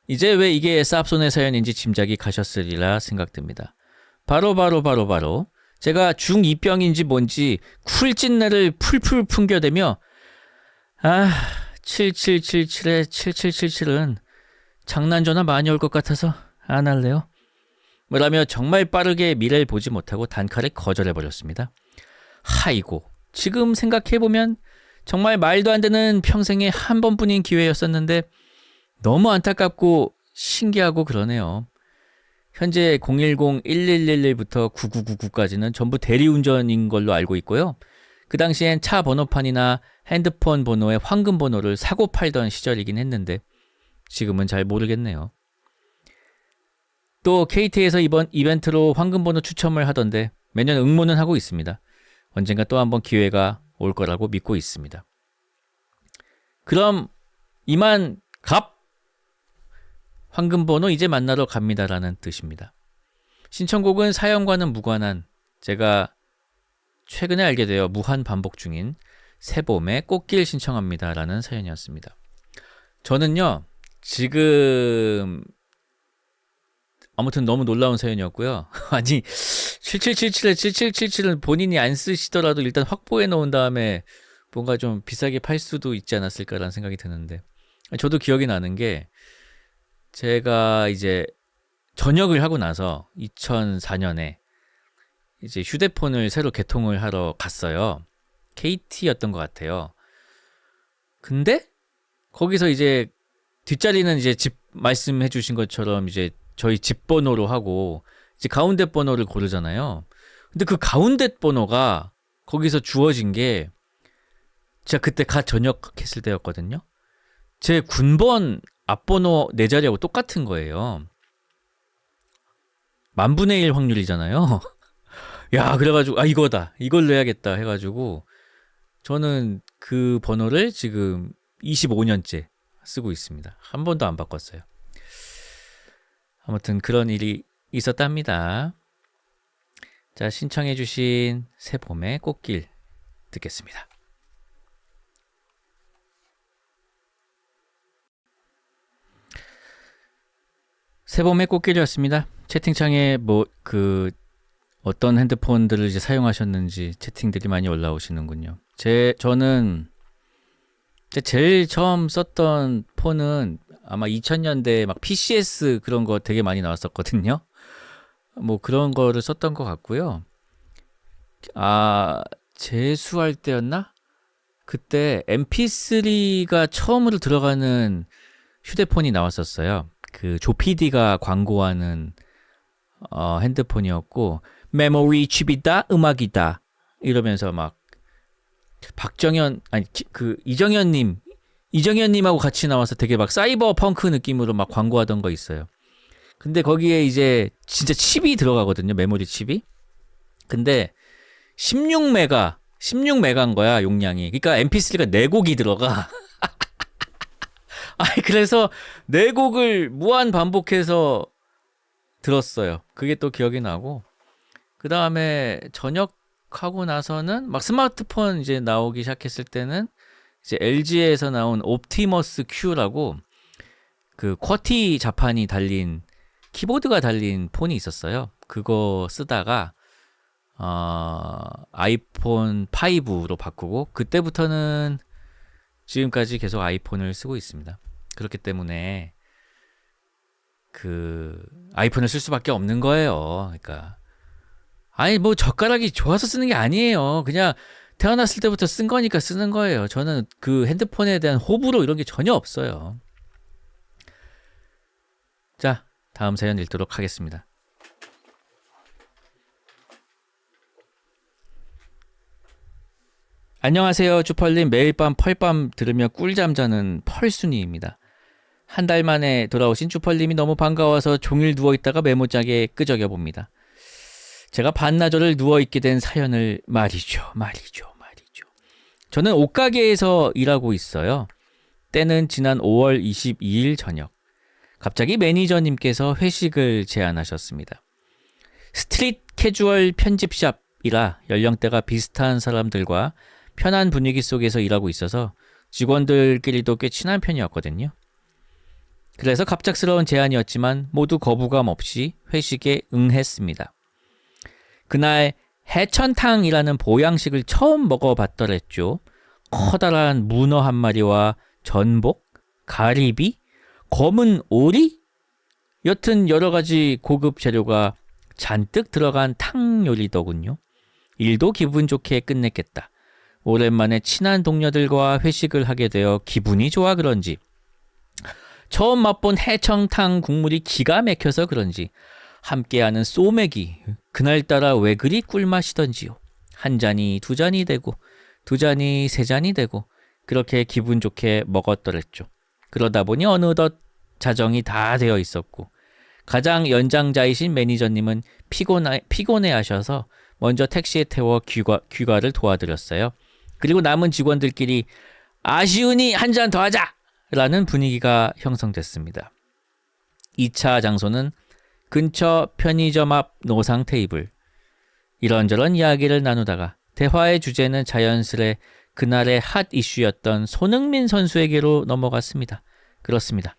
이제 왜 이게 쌉손의 사연인지 짐작이 가셨으리라 생각됩니다. 바로 제가 중2병인지 뭔지 쿨찐내를 풀풀 풍겨대며 7777에 7777은 장난 전화 많이 올 것 같아서 안 할래요. 뭐라며 정말 빠르게 미래를 보지 못하고 단칼에 거절해버렸습니다. 하이고 지금 생각해보면 정말 말도 안 되는 평생에 한 번뿐인 기회였었는데 너무 안타깝고 신기하고 그러네요. 현재 010-1111부터 9999까지는 전부 대리운전인 걸로 알고 있고요. 그 당시엔 차 번호판이나 핸드폰 번호에 황금 번호를 사고 팔던 시절이긴 했는데 지금은 잘 모르겠네요. 또 KT에서 이번 이벤트로 황금 번호 추첨을 하던데 매년 응모는 하고 있습니다. 언젠가 또 한번 기회가 올 거라고 믿고 있습니다. 그럼 이만 갑! 황금 번호 이제 만나러 갑니다라는 뜻입니다. 신청곡은 사연과는 무관한 제가 최근에 알게 되어 무한 반복 중인 새봄의 꽃길 신청합니다라는 사연이었습니다. 저는요 지금 아무튼 너무 놀라운 사연이었고요. 아니 7777에 7777은 본인이 안 쓰시더라도 일단 확보해 놓은 다음에 뭔가 좀 비싸게 팔 수도 있지 않았을까라는 생각이 드는데 저도 기억이 나는 게 제가 이제 전역을 하고 나서 2004년에 이제 휴대폰을 새로 개통을 하러 갔어요. KT였던 것 같아요. 근데 거기서 이제 뒷자리는 이제 집 말씀해 주신 것처럼 이제 저희 집 번호로 하고 이제 가운데 번호를 고르잖아요. 근데 그 가운데 번호가 거기서 주어진 게 제가 그때 갓 전역했을 때였거든요. 제 군번 앞번호 4자리하고 똑같은 거예요. 10,000분의 1 확률이잖아요. 야, 그래가지고 이거다. 이걸로 해야겠다 해가지고 저는 그 번호를 지금 25년째 쓰고 있습니다. 한 번도 안 바꿨어요. 아무튼 그런 일이 있었답니다. 자, 신청해주신 새봄의 꽃길 듣겠습니다. 새봄의 꽃길이었습니다. 채팅창에 어떤 핸드폰들을 이제 사용하셨는지 채팅들이 많이 올라오시는군요. 저는 제일 처음 썼던 폰은 아마 2000년대 막 PCS 그런 거 되게 많이 나왔었거든요. 뭐 그런 거를 썼던 것 같고요. 재수할 때였나? 그때 MP3가 처음으로 들어가는 휴대폰이 나왔었어요. 그 조피디가 광고하는 핸드폰이었고 메모리 칩이다 음악이다 이러면서 막 이정현님하고 같이 나와서 되게 막 사이버 펑크 느낌으로 막 광고하던 거 있어요. 근데 거기에 이제 진짜 칩이 들어가거든요. 메모리 칩이. 근데 16메가인 거야, 용량이. 그러니까 MP3가 4곡이 들어가. 아니, 그래서 4곡을 무한 반복해서 들었어요. 그게 또 기억이 나고. 그 다음에 전역하고 나서는 막 스마트폰 이제 나오기 시작했을 때는 이제 LG에서 나온 옵티머스 Q라고 그 쿼티 자판이 달린 키보드가 달린 폰이 있었어요. 그거 쓰다가 아이폰 5로 바꾸고 그때부터는 지금까지 계속 아이폰을 쓰고 있습니다. 그렇기 때문에 그 아이폰을 쓸 수밖에 없는 거예요. 그러니까 아니 뭐 젓가락이 좋아서 쓰는 게 아니에요. 그냥 태어났을 때부터 쓴 거니까 쓰는 거예요. 저는 그 핸드폰에 대한 호불호 이런 게 전혀 없어요. 자, 다음 사연 읽도록 하겠습니다. 안녕하세요. 주펄님. 매일 밤 펄밤 들으며 꿀잠 자는 펄순이입니다. 한 달 만에 돌아오신 주펄님이 너무 반가워서 종일 누워있다가 메모장에 끄적여 봅니다. 제가 반나절을 누워있게 된 사연을 말이죠. 저는 옷가게에서 일하고 있어요. 때는 지난 5월 22일 저녁. 갑자기 매니저님께서 회식을 제안하셨습니다. 스트릿 캐주얼 편집샵이라 연령대가 비슷한 사람들과 편한 분위기 속에서 일하고 있어서 직원들끼리도 꽤 친한 편이었거든요. 그래서 갑작스러운 제안이었지만 모두 거부감 없이 회식에 응했습니다. 그날 해천탕이라는 보양식을 처음 먹어봤더랬죠. 커다란 문어 한 마리와 전복, 가리비, 검은 오리? 여튼 여러 가지 고급 재료가 잔뜩 들어간 탕 요리더군요. 일도 기분 좋게 끝냈겠다. 오랜만에 친한 동료들과 회식을 하게 되어 기분이 좋아 그런지 처음 맛본 해청탕 국물이 기가 막혀서 그런지 함께하는 소맥이 그날따라 왜 그리 꿀맛이던지요. 한 잔이 두 잔이 되고 두 잔이 세 잔이 되고 그렇게 기분 좋게 먹었더랬죠. 그러다 보니 어느덧 자정이 다 되어 있었고 가장 연장자이신 매니저님은 피곤해 하셔서 먼저 택시에 태워 귀가를 도와드렸어요. 그리고 남은 직원들끼리 아쉬우니 한 잔 더 하자! 라는 분위기가 형성됐습니다. 2차 장소는 근처 편의점 앞 노상 테이블. 이런저런 이야기를 나누다가 대화의 주제는 자연스레 그날의 핫 이슈였던 손흥민 선수에게로 넘어갔습니다. 그렇습니다.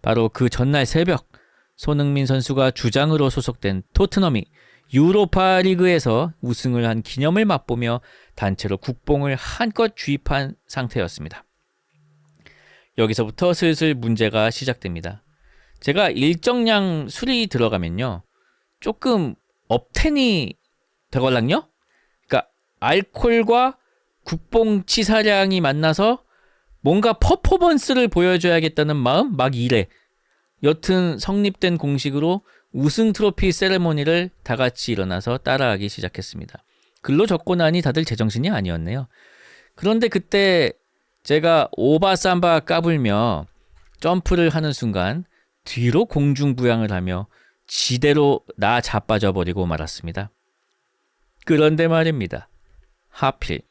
바로 그 전날 새벽 손흥민 선수가 주장으로 소속된 토트넘이 유로파 리그에서 우승을 한 기념을 맛보며 단체로 국뽕을 한껏 주입한 상태였습니다. 여기서부터 슬슬 문제가 시작됩니다. 제가 일정량 술이 들어가면요. 조금 업텐이 되걸랑요? 그러니까 알코올과 국뽕 치사량이 만나서 뭔가 퍼포먼스를 보여줘야겠다는 마음 막 이래. 여튼 성립된 공식으로 우승 트로피 세레모니를 다 같이 일어나서 따라하기 시작했습니다. 글로 적고 나니 다들 제정신이 아니었네요. 그런데 그때 제가 오바삼바 까불며 점프를 하는 순간 뒤로 공중부양을 하며 지대로 나 자빠져버리고 말았습니다. 그런데 말입니다. 하필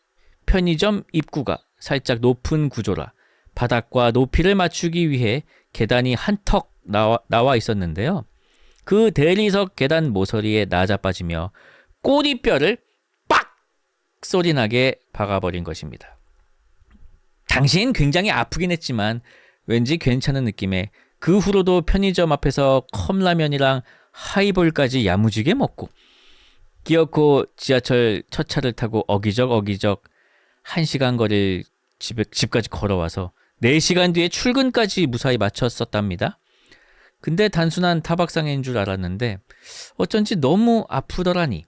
편의점 입구가 살짝 높은 구조라 바닥과 높이를 맞추기 위해 계단이 한턱 나와 있었는데요. 그 대리석 계단 모서리에 나자빠지며 꼬리뼈를 빡! 소리나게 박아버린 것입니다. 당시엔 굉장히 아프긴 했지만 왠지 괜찮은 느낌에 그 후로도 편의점 앞에서 컵라면이랑 하이볼까지 야무지게 먹고 기어코 지하철 첫 차를 타고 어기적 1시간 거리를 집까지 걸어와서 4시간 뒤에 출근까지 무사히 마쳤었답니다. 근데 단순한 타박상인 줄 알았는데 어쩐지 너무 아프더라니.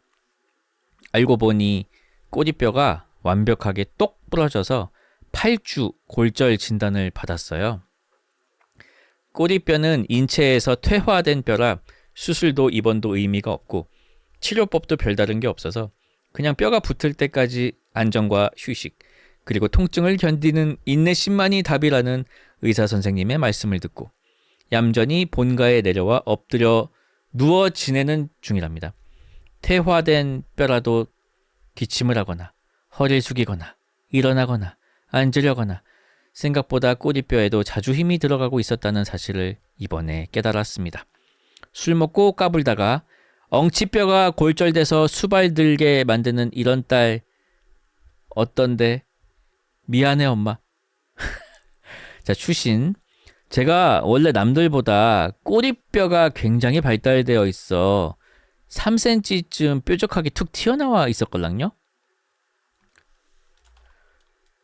알고 보니 꼬리뼈가 완벽하게 똑 부러져서 8주 골절 진단을 받았어요. 꼬리뼈는 인체에서 퇴화된 뼈라 수술도 입원도 의미가 없고 치료법도 별다른 게 없어서 그냥 뼈가 붙을 때까지 안정과 휴식 그리고 통증을 견디는 인내심만이 답이라는 의사 선생님의 말씀을 듣고 얌전히 본가에 내려와 엎드려 누워 지내는 중이랍니다. 퇴화된 뼈라도 기침을 하거나 허리를 숙이거나 일어나거나 앉으려거나 생각보다 꼬리뼈에도 자주 힘이 들어가고 있었다는 사실을 이번에 깨달았습니다. 술 먹고 까불다가 엉치뼈가 골절돼서 수발 들게 만드는 이런 딸 어떤데? 미안해 엄마. 자, 추신. 제가 원래 남들보다 꼬리뼈가 굉장히 발달되어 있어 3cm쯤 뾰족하게 툭 튀어나와 있었걸랑요.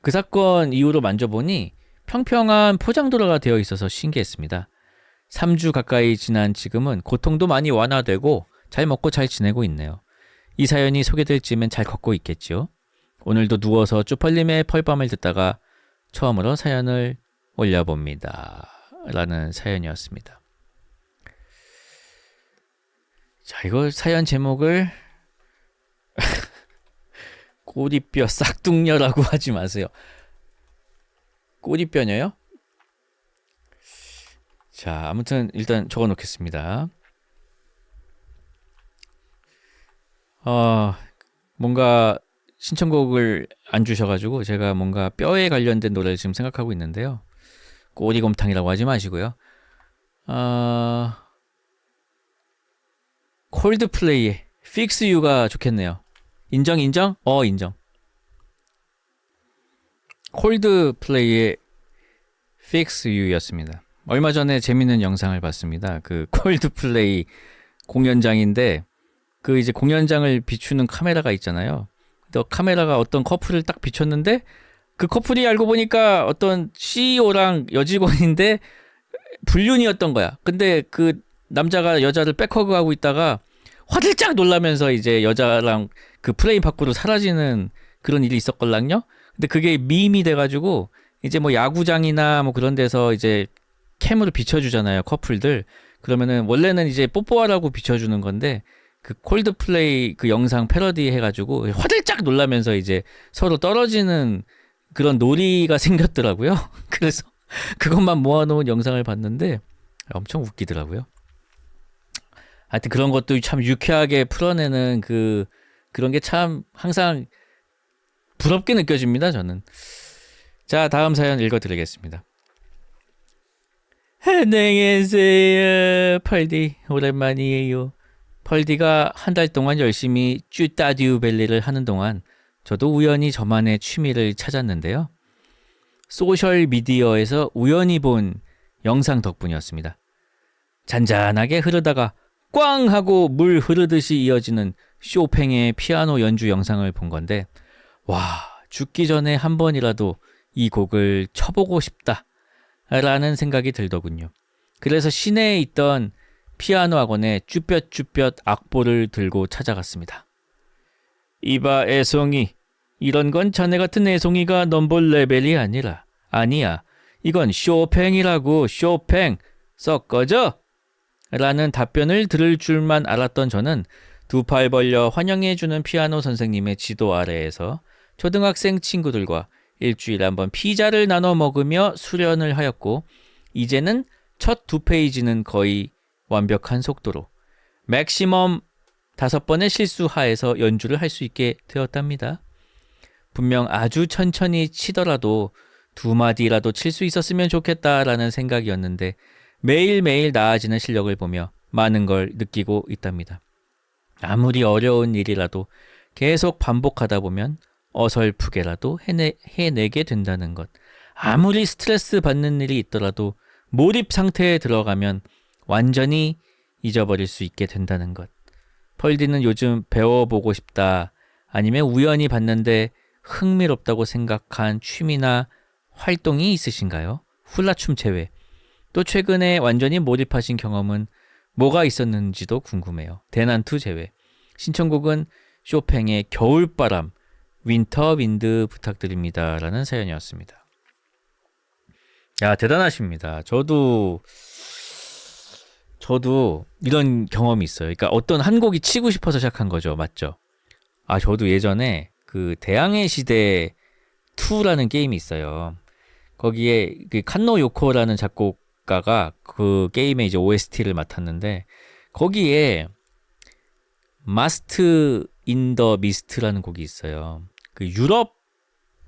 그 사건 이후로 만져보니 평평한 포장도로가 되어 있어서 신기했습니다. 3주 가까이 지난 지금은 고통도 많이 완화되고 잘 먹고 잘 지내고 있네요. 이 사연이 소개될 쯤엔 잘 걷고 있겠죠. 오늘도 누워서 쭈펄림의 펄밤을 듣다가 처음으로 사연을 올려봅니다. 라는 사연이었습니다. 자, 이거 사연 제목을 꼬리뼈 싹둑녀라고 하지 마세요. 꼬리뼈녀요? 자, 아무튼 일단 적어 놓겠습니다. 뭔가 신청곡을 안 주셔가지고 제가 뭔가 뼈에 관련된 노래를 지금 생각하고 있는데요. 꼬리곰탕이라고 하지 마시고요. 콜드플레이의 Fix You가 좋겠네요. 인정? 인정? 인정. 콜드플레이의 Fix You였습니다. 얼마 전에 재밌는 영상을 봤습니다. 그 콜드플레이 공연장인데 그 이제 공연장을 비추는 카메라가 있잖아요. 또 카메라가 어떤 커플을 딱 비췄는데 그 커플이 알고 보니까 어떤 CEO랑 여직원인데 불륜이었던 거야. 근데 그 남자가 여자를 백허그하고 있다가 화들짝 놀라면서 이제 여자랑 그 프레임 밖으로 사라지는 그런 일이 있었걸랑요. 근데 그게 밈이 돼가지고 이제 뭐 야구장이나 뭐 그런 데서 이제 캠으로 비춰주잖아요, 커플들. 그러면은 원래는 이제 뽀뽀하라고 비춰주는 건데 그 콜드플레이 그 영상 패러디 해가지고 화들짝 놀라면서 이제 서로 떨어지는 그런 놀이가 생겼더라고요. 그래서 그것만 모아놓은 영상을 봤는데 엄청 웃기더라고요. 하여튼 그런 것도 참 유쾌하게 풀어내는 그런 게 참 항상 부럽게 느껴집니다, 저는. 자, 다음 사연 읽어드리겠습니다. 안녕하세요, 펄디. 오랜만이에요. 펄디가 한 달 동안 열심히 쭈따듀 벨리를 하는 동안 저도 우연히 저만의 취미를 찾았는데요. 소셜미디어에서 우연히 본 영상 덕분이었습니다. 잔잔하게 흐르다가 꽝 하고 물 흐르듯이 이어지는 쇼팽의 피아노 연주 영상을 본 건데 와, 죽기 전에 한 번이라도 이 곡을 쳐보고 싶다 라는 생각이 들더군요. 그래서 시내에 있던 피아노 학원에 쭈뼛쭈뼛 악보를 들고 찾아갔습니다. 이봐 애송이, 이런 건 자네 같은 애송이가 넘볼 레벨이 아니야. 이건 쇼팽이라고, 쇼팽. 썩 꺼져! 라는 답변을 들을 줄만 알았던 저는 두 팔 벌려 환영해주는 피아노 선생님의 지도 아래에서 초등학생 친구들과 일주일에 한 번 피자를 나눠 먹으며 수련을 하였고 이제는 첫 2페이지는 거의 완벽한 속도로 맥시멈 5번의 실수 하에서 연주를 할 수 있게 되었답니다. 분명 아주 천천히 치더라도 2마디라도 칠 수 있었으면 좋겠다라는 생각이었는데 매일매일 나아지는 실력을 보며 많은 걸 느끼고 있답니다. 아무리 어려운 일이라도 계속 반복하다 보면 어설프게라도 해내게 된다는 것. 아무리 스트레스 받는 일이 있더라도 몰입 상태에 들어가면 완전히 잊어버릴 수 있게 된다는 것. 펄디는 요즘 배워보고 싶다 아니면 우연히 봤는데 흥미롭다고 생각한 취미나 활동이 있으신가요? 훌라춤 제외. 또 최근에 완전히 몰입하신 경험은 뭐가 있었는지도 궁금해요. 대난투 제외. 신청곡은 쇼팽의 겨울바람, 윈터 윈드 부탁드립니다. 라는 사연이었습니다. 야, 대단하십니다. 저도 이런 경험이 있어요. 그러니까 어떤 한 곡이 치고 싶어서 시작한 거죠. 맞죠? 저도 예전에 그 대항해 시대 2라는 게임이 있어요. 거기에 그 칸노 요코라는 작곡 작곡가가 그 게임의 이제 OST를 맡았는데 거기에 마스트 인 더 미스트라는 곡이 있어요. 그 유럽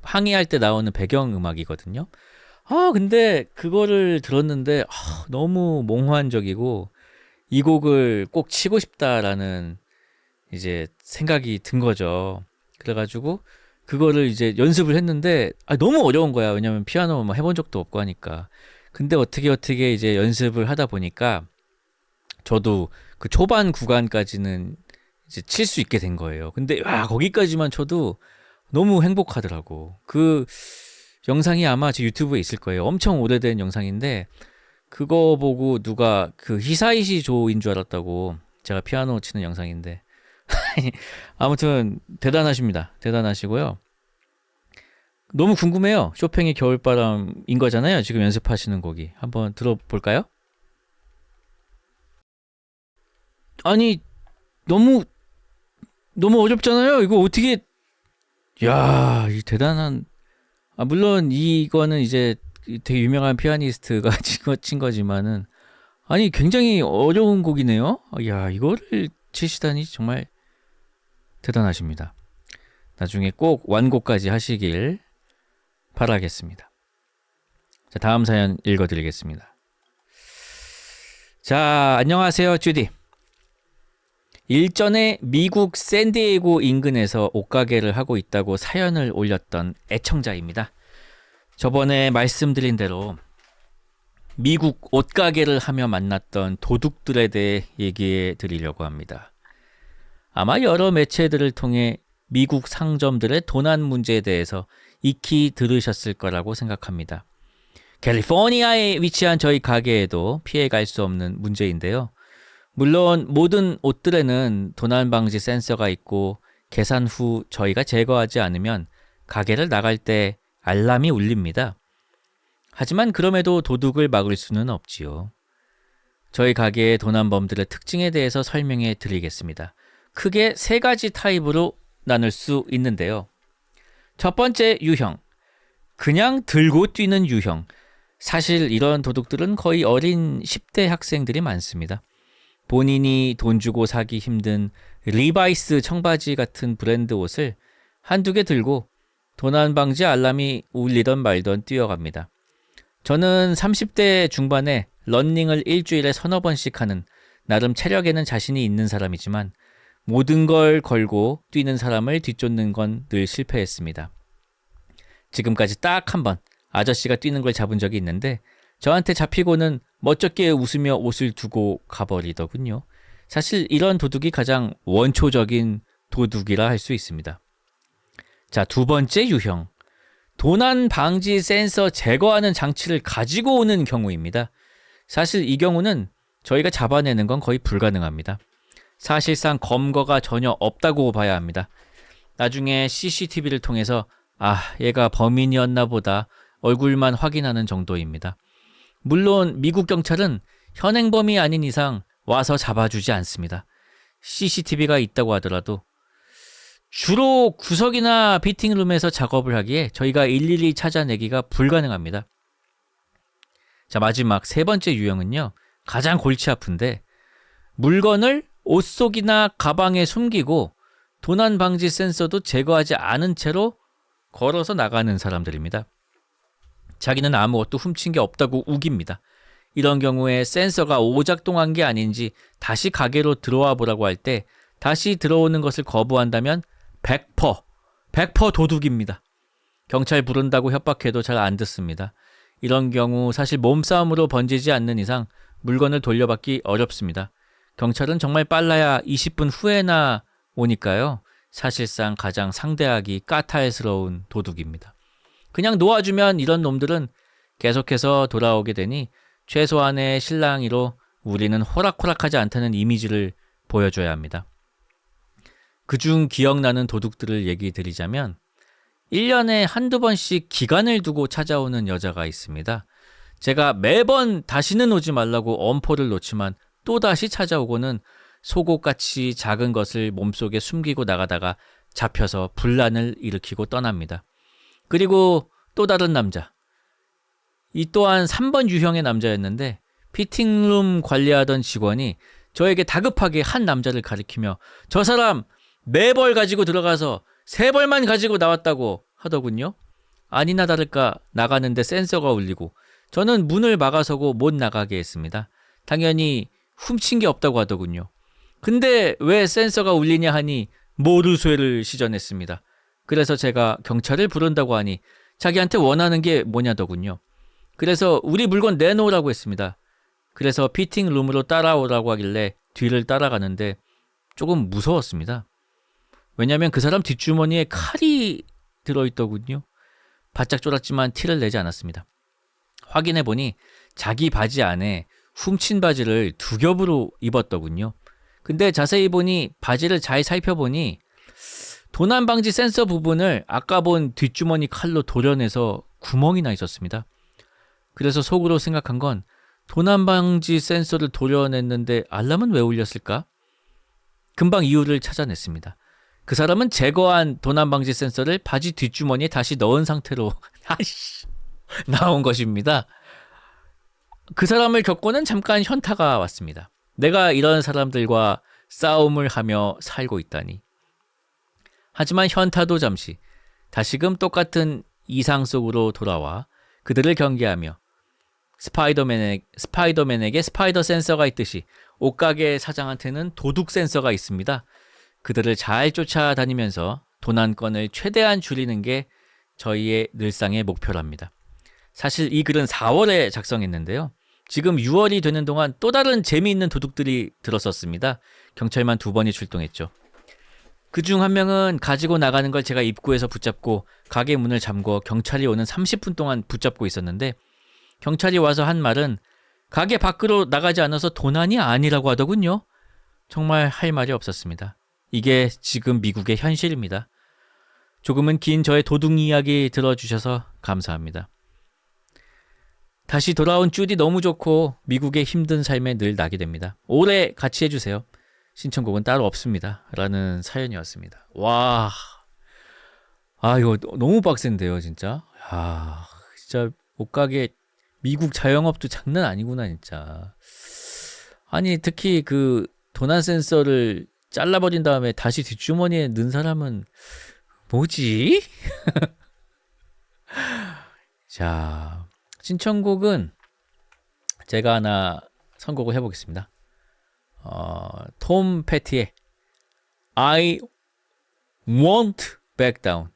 항해할 때 나오는 배경 음악이거든요. 근데 그거를 들었는데 너무 몽환적이고 이 곡을 꼭 치고 싶다라는 이제 생각이 든 거죠. 그래가지고 그거를 이제 연습을 했는데 너무 어려운 거야. 왜냐면 피아노 뭐 해본 적도 없고 하니까. 근데 어떻게 이제 연습을 하다 보니까 저도 그 초반 구간까지는 이제 칠 수 있게 된 거예요. 근데 거기까지만 쳐도 너무 행복하더라고. 그 영상이 아마 제 유튜브에 있을 거예요. 엄청 오래된 영상인데 그거 보고 누가 그 히사이시 조인 줄 알았다고, 제가 피아노 치는 영상인데 아무튼 대단하십니다. 대단하시고요. 너무 궁금해요. 쇼팽의 겨울바람인 거잖아요. 지금 연습하시는 곡이. 한번 들어볼까요? 아니 너무 어렵잖아요. 이거 어떻게, 야, 이 대단한, 물론 이거는 이제 되게 유명한 피아니스트가 친 거지만은 아니 굉장히 어려운 곡이네요. 야, 이거를 치시다니 정말 대단하십니다. 나중에 꼭 완곡까지 하시길 바라겠습니다. 자, 다음 사연 읽어드리겠습니다. 자, 안녕하세요, 주디. 일전에 미국 샌디에고 인근에서 옷가게를 하고 있다고 사연을 올렸던 애청자입니다. 저번에 말씀드린 대로 미국 옷가게를 하며 만났던 도둑들에 대해 얘기해 드리려고 합니다. 아마 여러 매체들을 통해 미국 상점들의 도난 문제에 대해서 익히 들으셨을 거라고 생각합니다. 캘리포니아에 위치한 저희 가게에도 피해갈 수 없는 문제인데요. 물론 모든 옷들에는 도난 방지 센서가 있고 계산 후 저희가 제거하지 않으면 가게를 나갈 때 알람이 울립니다. 하지만 그럼에도 도둑을 막을 수는 없지요. 저희 가게의 도난범들의 특징에 대해서 설명해 드리겠습니다. 크게 세 가지 타입으로 나눌 수 있는데요. 첫 번째 유형, 그냥 들고 뛰는 유형. 사실 이런 도둑들은 거의 어린 10대 학생들이 많습니다. 본인이 돈 주고 사기 힘든 리바이스 청바지 같은 브랜드 옷을 한두 개 들고 도난 방지 알람이 울리던 말던 뛰어갑니다. 저는 30대 중반에 러닝을 일주일에 서너 번씩 하는 나름 체력에는 자신이 있는 사람이지만 모든 걸 걸고 뛰는 사람을 뒤쫓는 건 늘 실패했습니다. 지금까지 딱 한 번 아저씨가 뛰는 걸 잡은 적이 있는데 저한테 잡히고는 멋쩍게 웃으며 옷을 두고 가버리더군요. 사실 이런 도둑이 가장 원초적인 도둑이라 할 수 있습니다. 자, 두 번째 유형. 도난 방지 센서 제거하는 장치를 가지고 오는 경우입니다. 사실 이 경우는 저희가 잡아내는 건 거의 불가능합니다. 사실상 검거가 전혀 없다고 봐야 합니다. 나중에 CCTV를 통해서 얘가 범인이었나 보다 얼굴만 확인하는 정도입니다. 물론 미국 경찰은 현행범이 아닌 이상 와서 잡아주지 않습니다. CCTV가 있다고 하더라도 주로 구석이나 피팅룸에서 작업을 하기에 저희가 일일이 찾아내기가 불가능합니다. 자, 마지막 세 번째 유형은요. 가장 골치 아픈데 물건을 옷 속이나 가방에 숨기고 도난 방지 센서도 제거하지 않은 채로 걸어서 나가는 사람들입니다. 자기는 아무것도 훔친 게 없다고 우깁니다. 이런 경우에 센서가 오작동한 게 아닌지 다시 가게로 들어와 보라고 할 때 다시 들어오는 것을 거부한다면 100% 도둑입니다. 경찰 부른다고 협박해도 잘 안 듣습니다. 이런 경우 사실 몸싸움으로 번지지 않는 이상 물건을 돌려받기 어렵습니다. 경찰은 정말 빨라야 20분 후에나 오니까요. 사실상 가장 상대하기 까탈스러운 도둑입니다. 그냥 놓아주면 이런 놈들은 계속해서 돌아오게 되니 최소한의 실랑이로 우리는 호락호락하지 않다는 이미지를 보여줘야 합니다. 그중 기억나는 도둑들을 얘기 드리자면 1년에 한두 번씩 기간을 두고 찾아오는 여자가 있습니다. 제가 매번 다시는 오지 말라고 엄포를 놓지만 또다시 찾아오고는 속옷같이 작은 것을 몸속에 숨기고 나가다가 잡혀서 분란을 일으키고 떠납니다. 그리고 또 다른 남자. 이 또한 3번 유형의 남자였는데 피팅룸 관리하던 직원이 저에게 다급하게 한 남자를 가리키며 저 사람 4벌 가지고 들어가서 3벌만 가지고 나왔다고 하더군요. 아니나 다를까 나가는데 센서가 울리고 저는 문을 막아서고 못 나가게 했습니다. 당연히 훔친 게 없다고 하더군요. 근데 왜 센서가 울리냐 하니 모르쇠를 시전했습니다. 그래서 제가 경찰을 부른다고 하니 자기한테 원하는 게 뭐냐더군요. 그래서 우리 물건 내놓으라고 했습니다. 그래서 피팅룸으로 따라오라고 하길래 뒤를 따라가는데 조금 무서웠습니다. 왜냐하면 그 사람 뒷주머니에 칼이 들어있더군요. 바짝 쫄았지만 티를 내지 않았습니다. 확인해보니 자기 바지 안에 훔친 바지를 2겹으로 입었더군요. 근데 자세히 보니 바지를 잘 살펴보니 도난방지 센서 부분을 아까 본 뒷주머니 칼로 도려내서 구멍이 나 있었습니다. 그래서 속으로 생각한 건 도난방지 센서를 도려냈는데 알람은 왜 울렸을까? 금방 이유를 찾아냈습니다. 그 사람은 제거한 도난방지 센서를 바지 뒷주머니에 다시 넣은 상태로 나온 것입니다. 그 사람을 겪고는 잠깐 현타가 왔습니다. 내가 이런 사람들과 싸움을 하며 살고 있다니. 하지만 현타도 잠시 다시금 똑같은 이상 속으로 돌아와 그들을 경계하며 스파이더맨에게 스파이더 센서가 있듯이 옷가게 사장한테는 도둑 센서가 있습니다. 그들을 잘 쫓아다니면서 도난건을 최대한 줄이는 게 저희의 늘상의 목표랍니다. 사실 이 글은 4월에 작성했는데요. 지금 6월이 되는 동안 또 다른 재미있는 도둑들이 들었었습니다. 경찰만 2번이 출동했죠. 그중 한 명은 가지고 나가는 걸 제가 입구에서 붙잡고 가게 문을 잠궈 경찰이 오는 30분 동안 붙잡고 있었는데 경찰이 와서 한 말은 가게 밖으로 나가지 않아서 도난이 아니라고 하더군요. 정말 할 말이 없었습니다. 이게 지금 미국의 현실입니다. 조금은 긴 저의 도둑 이야기 들어주셔서 감사합니다. 다시 돌아온 쭈디 너무 좋고 미국의 힘든 삶에 늘 나게 됩니다. 오래 같이 해주세요. 신청곡은 따로 없습니다. 라는 사연이었습니다. 와, 이거 너무 빡센데요, 진짜. 진짜 옷가게 미국 자영업도 장난 아니구나, 진짜. 아니, 특히 그 도난 센서를 잘라버린 다음에 다시 뒷주머니에 넣은 사람은 뭐지? 자, 신청곡은 제가 하나 선곡을 해보겠습니다. 톰 패티의 I won't back down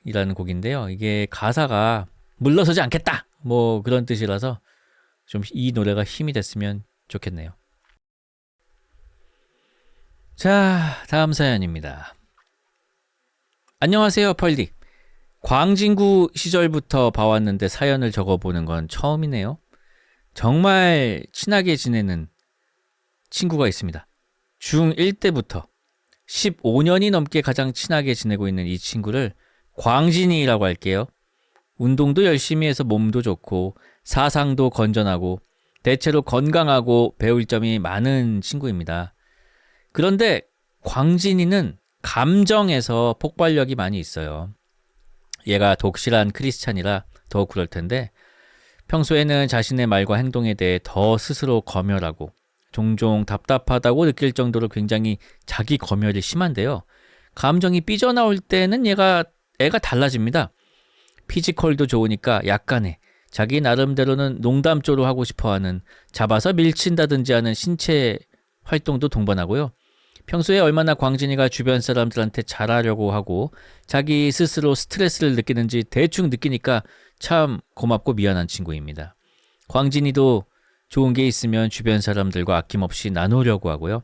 이라는 곡인데요. 이게 가사가 물러서지 않겠다 뭐 그런 뜻이라서 좀 이 노래가 힘이 됐으면 좋겠네요. 자, 다음 사연입니다. 안녕하세요, 펄디. 광진구 시절부터 봐왔는데 사연을 적어보는 건 처음이네요. 정말 친하게 지내는 친구가 있습니다. 중1 때부터 15년이 넘게 가장 친하게 지내고 있는 이 친구를 광진이라고 할게요. 운동도 열심히 해서 몸도 좋고 사상도 건전하고 대체로 건강하고 배울 점이 많은 친구입니다. 그런데 광진이는 감정에서 폭발력이 많이 있어요. 얘가 독실한 크리스찬이라 더욱 그럴 텐데 평소에는 자신의 말과 행동에 대해 더 스스로 검열하고 종종 답답하다고 느낄 정도로 굉장히 자기 검열이 심한데요. 감정이 삐져나올 때는 애가 달라집니다. 피지컬도 좋으니까 약간의 자기 나름대로는 농담조로 하고 싶어하는 잡아서 밀친다든지 하는 신체 활동도 동반하고요. 평소에 얼마나 광진이가 주변 사람들한테 잘하려고 하고 자기 스스로 스트레스를 느끼는지 대충 느끼니까 참 고맙고 미안한 친구입니다. 광진이도 좋은 게 있으면 주변 사람들과 아낌없이 나누려고 하고요.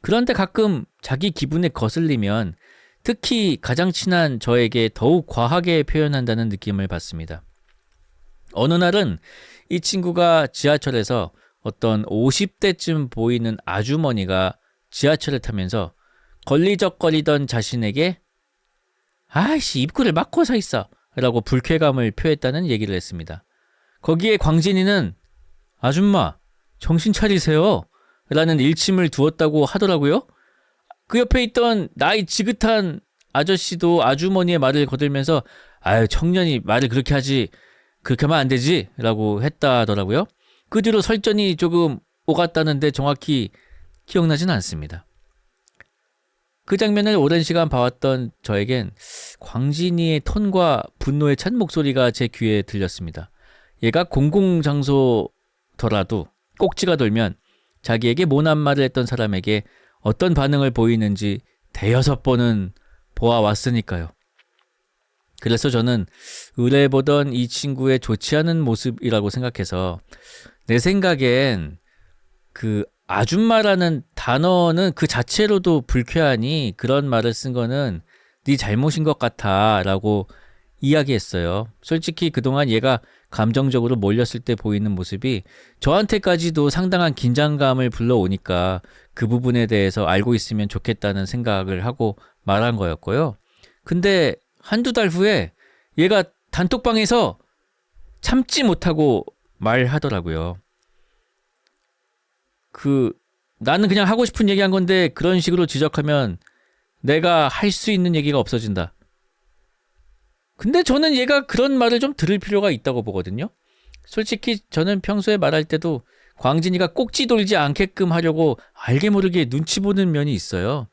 그런데 가끔 자기 기분에 거슬리면 특히 가장 친한 저에게 더욱 과하게 표현한다는 느낌을 받습니다. 어느 날은 이 친구가 지하철에서 어떤 50대쯤 보이는 아주머니가 지하철을 타면서 걸리적거리던 자신에게 아이씨 입구를 막고 서 있어 라고 불쾌감을 표했다는 얘기를 했습니다. 거기에 광진이는 아줌마 정신 차리세요 라는 일침을 두었다고 하더라고요. 그 옆에 있던 나이 지긋한 아저씨도 아주머니의 말을 거들면서 아유 청년이 말을 그렇게 하지 그렇게 하면 안 되지 라고 했다 하더라고요. 그 뒤로 설전이 조금 오갔다는데 정확히 기억나진 않습니다. 그 장면을 오랜 시간 봐왔던 저에겐 광진이의 톤과 분노에 찬 목소리가 제 귀에 들렸습니다. 얘가 공공장소더라도 꼭지가 돌면 자기에게 모난 말을 했던 사람에게 어떤 반응을 보이는지 대여섯 번은 보아왔으니까요. 그래서 저는 의뢰보던 이 친구의 좋지 않은 모습이라고 생각해서 내 생각엔 그 아줌마라는 단어는 그 자체로도 불쾌하니 그런 말을 쓴 거는 네 잘못인 것 같아 라고 이야기했어요. 솔직히 그동안 얘가 감정적으로 몰렸을 때 보이는 모습이 저한테까지도 상당한 긴장감을 불러오니까 그 부분에 대해서 알고 있으면 좋겠다는 생각을 하고 말한 거였고요. 근데 한두 달 후에 얘가 단톡방에서 참지 못하고 말하더라고요. 나는 그냥 하고 싶은 얘기 한 건데 그런 식으로 지적하면 내가 할 수 있는 얘기가 없어진다. 근데 저는 얘가 그런 말을 좀 들을 필요가 있다고 보거든요. 솔직히 저는 평소에 말할 때도 광진이가 꼭지 돌지 않게끔 하려고 알게 모르게 눈치 보는 면이 있어요.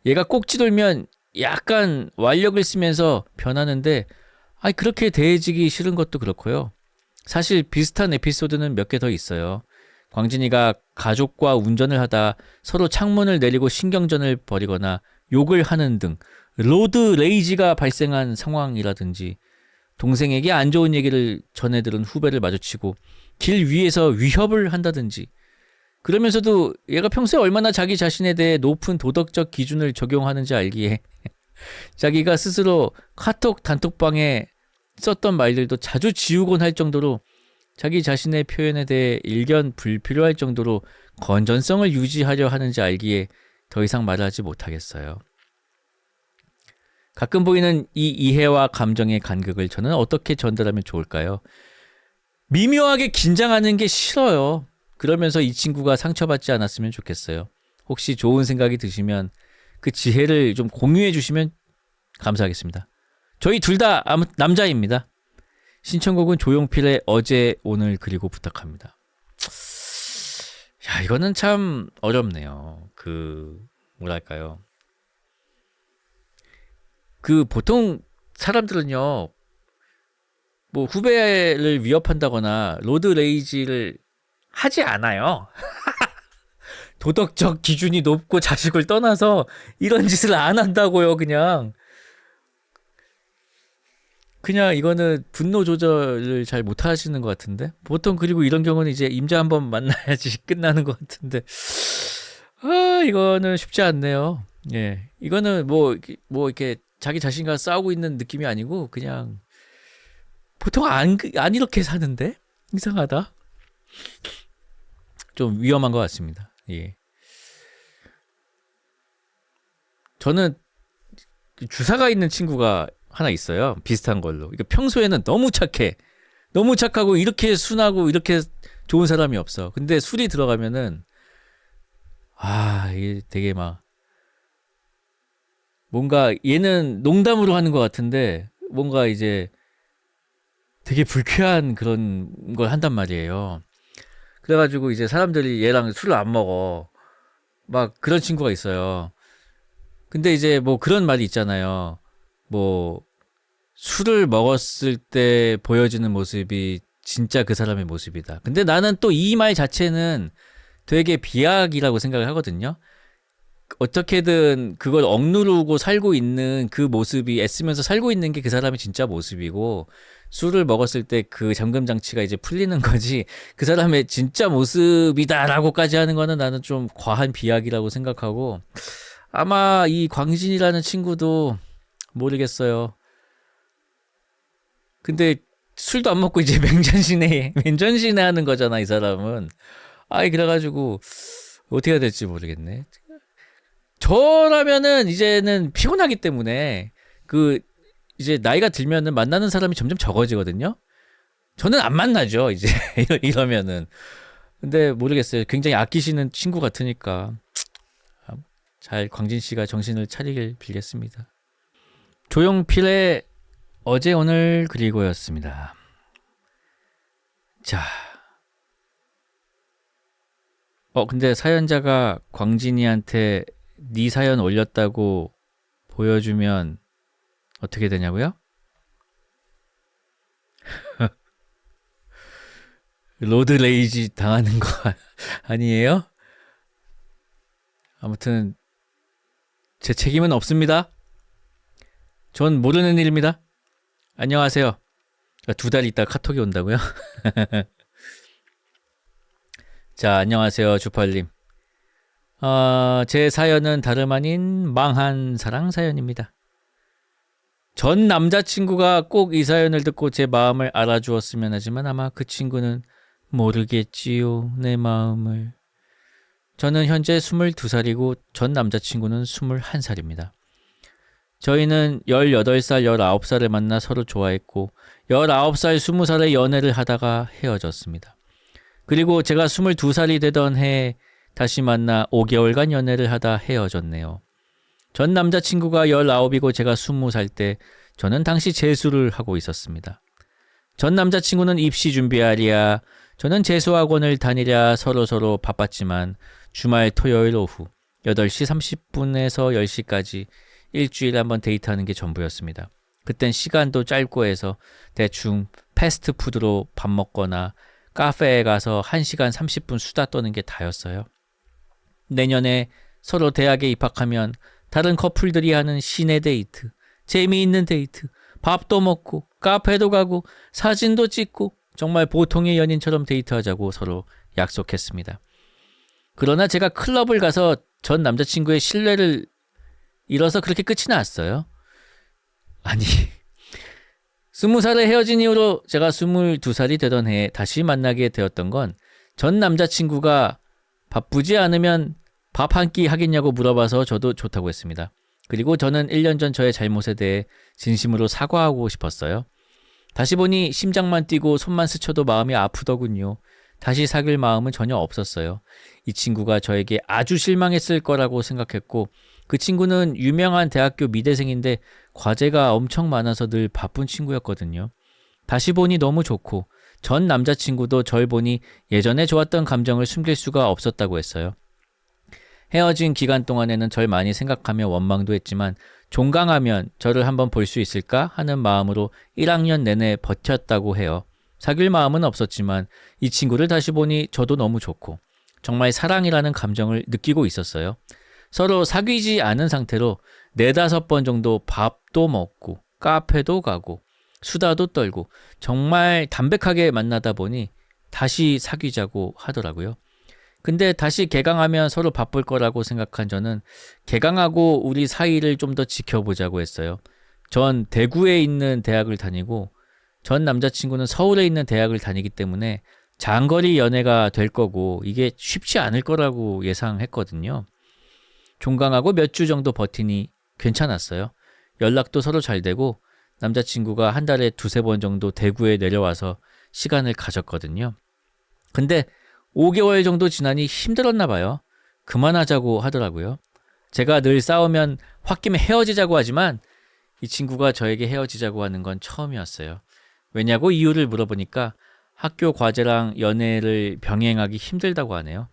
얘가 꼭지 돌면 약간 완력을 쓰면서 변하는데 그렇게 대해지기 싫은 것도 그렇고요. 사실 비슷한 에피소드는 몇 개 더 있어요. 광진이가 가족과 운전을 하다 서로 창문을 내리고 신경전을 벌이거나 욕을 하는 등 로드 레이지가 발생한 상황이라든지 동생에게 안 좋은 얘기를 전해 들은 후배를 마주치고 길 위에서 위협을 한다든지 그러면서도 얘가 평소에 얼마나 자기 자신에 대해 높은 도덕적 기준을 적용하는지 알기에 자기가 스스로 카톡 단톡방에 썼던 말들도 자주 지우곤 할 정도로 자기 자신의 표현에 대해 일견 불필요할 정도로 건전성을 유지하려 하는지 알기에 더 이상 말하지 못하겠어요. 가끔 보이는 이 이해와 감정의 간극을 저는 어떻게 전달하면 좋을까요? 미묘하게 긴장하는 게 싫어요. 그러면서 이 친구가 상처받지 않았으면 좋겠어요. 혹시 좋은 생각이 드시면 그 지혜를 좀 공유해 주시면 감사하겠습니다. 저희 둘 다 남자입니다. 신청곡은 조용필의 어제 오늘 그리고 부탁합니다. 야, 이거는 참 어렵네요. 뭐랄까요. 보통 사람들은요, 뭐 후배를 위협한다거나 로드 레이지를 하지 않아요. 도덕적 기준이 높고 자식을 떠나서 이런 짓을 안 한다고요. 그냥 이거는 분노 조절을 잘 못하시는 것 같은데 보통. 그리고 이런 경우는 이제 임자 한번 만나야지 끝나는 것 같은데 이거는 쉽지 않네요. 예, 이거는 뭐 이렇게 자기 자신과 싸우고 있는 느낌이 아니고 그냥 보통 안 이렇게 사는데 이상하다. 좀 위험한 것 같습니다. 예, 저는 주사가 있는 친구가 하나 있어요. 비슷한 걸로. 그러니까 평소에는 너무 착하고 이렇게 순하고 이렇게 좋은 사람이 없어. 근데 술이 들어가면은 이게 되게 막 뭔가 얘는 농담으로 하는 것 같은데 뭔가 이제 되게 불쾌한 그런 걸 한단 말이에요. 그래가지고 이제 사람들이 얘랑 술을 안 먹어. 막 그런 친구가 있어요. 근데 이제 뭐 그런 말이 있잖아요. 뭐 술을 먹었을 때 보여지는 모습이 진짜 그 사람의 모습이다. 근데 나는 또 이 말 자체는 되게 비약이라고 생각을 하거든요. 어떻게든 그걸 억누르고 살고 있는 그 모습이, 애쓰면서 살고 있는 게 그 사람의 진짜 모습이고, 술을 먹었을 때 그 잠금 장치가 이제 풀리는 거지 그 사람의 진짜 모습이다라고까지 하는 거는 나는 좀 과한 비약이라고 생각하고, 아마 이 광진이라는 친구도 모르겠어요. 근데 술도 안 먹고 이제 맨전신에 하는 거잖아, 이 사람은. 그래가지고 어떻게 해야 될지 모르겠네. 저라면은 이제는 피곤하기 때문에 이제 나이가 들면은 만나는 사람이 점점 적어지거든요. 저는 안 만나죠, 이제. 이러면은. 근데 모르겠어요. 굉장히 아끼시는 친구 같으니까 잘 광진 씨가 정신을 차리길 빌겠습니다. 조용필의 어제 오늘 그리고였습니다. 자, 근데 사연자가 광진이한테 네 사연 올렸다고 보여주면 어떻게 되냐고요? 로드 레이지 당하는 거 아니에요? 아무튼 제 책임은 없습니다. 전 모르는 일입니다. 안녕하세요. 2달 있다 카톡이 온다고요? 자, 안녕하세요, 주팔님. 제 사연은 다름 아닌 망한 사랑 사연입니다. 전 남자친구가 꼭 이 사연을 듣고 제 마음을 알아주었으면 하지만 아마 그 친구는 모르겠지요, 내 마음을. 저는 현재 22살이고 전 남자친구는 21살입니다. 저희는 18살, 19살을 만나 서로 좋아했고 19살, 20살의 연애를 하다가 헤어졌습니다. 그리고 제가 22살이 되던 해에 다시 만나 5개월간 연애를 하다 헤어졌네요. 전 남자친구가 19이고 제가 20살 때 저는 당시 재수를 하고 있었습니다. 전 남자친구는 입시 준비하랴, 저는 재수학원을 다니랴 서로 바빴지만 주말 토요일 오후 8시 30분에서 10시까지 일주일에 한번 데이트하는 게 전부였습니다. 그땐 시간도 짧고 해서 대충 패스트푸드로 밥 먹거나 카페에 가서 1시간 30분 수다 떠는 게 다였어요. 내년에 서로 대학에 입학하면 다른 커플들이 하는 시내 데이트, 재미있는 데이트, 밥도 먹고 카페도 가고 사진도 찍고 정말 보통의 연인처럼 데이트하자고 서로 약속했습니다. 그러나 제가 클럽을 가서 전 남자친구의 신뢰를 잃어서 그렇게 끝이 났어요. 아니, 20살에 헤어진 이후로 제가 22살이 되던 해에 다시 만나게 되었던 건 전 남자친구가 바쁘지 않으면 밥 한 끼 하겠냐고 물어봐서 저도 좋다고 했습니다. 그리고 저는 1년 전 저의 잘못에 대해 진심으로 사과하고 싶었어요. 다시 보니 심장만 뛰고 손만 스쳐도 마음이 아프더군요. 다시 사귈 마음은 전혀 없었어요. 이 친구가 저에게 아주 실망했을 거라고 생각했고 그 친구는 유명한 대학교 미대생인데 과제가 엄청 많아서 늘 바쁜 친구였거든요. 다시 보니 너무 좋고 전 남자친구도 절 보니 예전에 좋았던 감정을 숨길 수가 없었다고 했어요. 헤어진 기간 동안에는 절 많이 생각하며 원망도 했지만 종강하면 저를 한번 볼 수 있을까 하는 마음으로 1학년 내내 버텼다고 해요. 사귈 마음은 없었지만 이 친구를 다시 보니 저도 너무 좋고 정말 사랑이라는 감정을 느끼고 있었어요. 서로 사귀지 않은 상태로 4-5번 정도 밥도 먹고 카페도 가고 수다도 떨고 정말 담백하게 만나다 보니 다시 사귀자고 하더라고요. 근데 다시 개강하면 서로 바쁠 거라고 생각한 저는 개강하고 우리 사이를 좀 더 지켜보자고 했어요. 전 대구에 있는 대학을 다니고 전 남자친구는 서울에 있는 대학을 다니기 때문에 장거리 연애가 될 거고 이게 쉽지 않을 거라고 예상했거든요. 종강하고 몇 주 정도 버티니 괜찮았어요. 연락도 서로 잘 되고 남자친구가 한 달에 2-3번 정도 대구에 내려와서 시간을 가졌거든요. 근데 5개월 정도 지나니 힘들었나 봐요. 그만하자고 하더라고요. 제가 늘 싸우면 홧김에 헤어지자고 하지만 이 친구가 저에게 헤어지자고 하는 건 처음이었어요. 왜냐고 이유를 물어보니까 학교 과제랑 연애를 병행하기 힘들다고 하네요.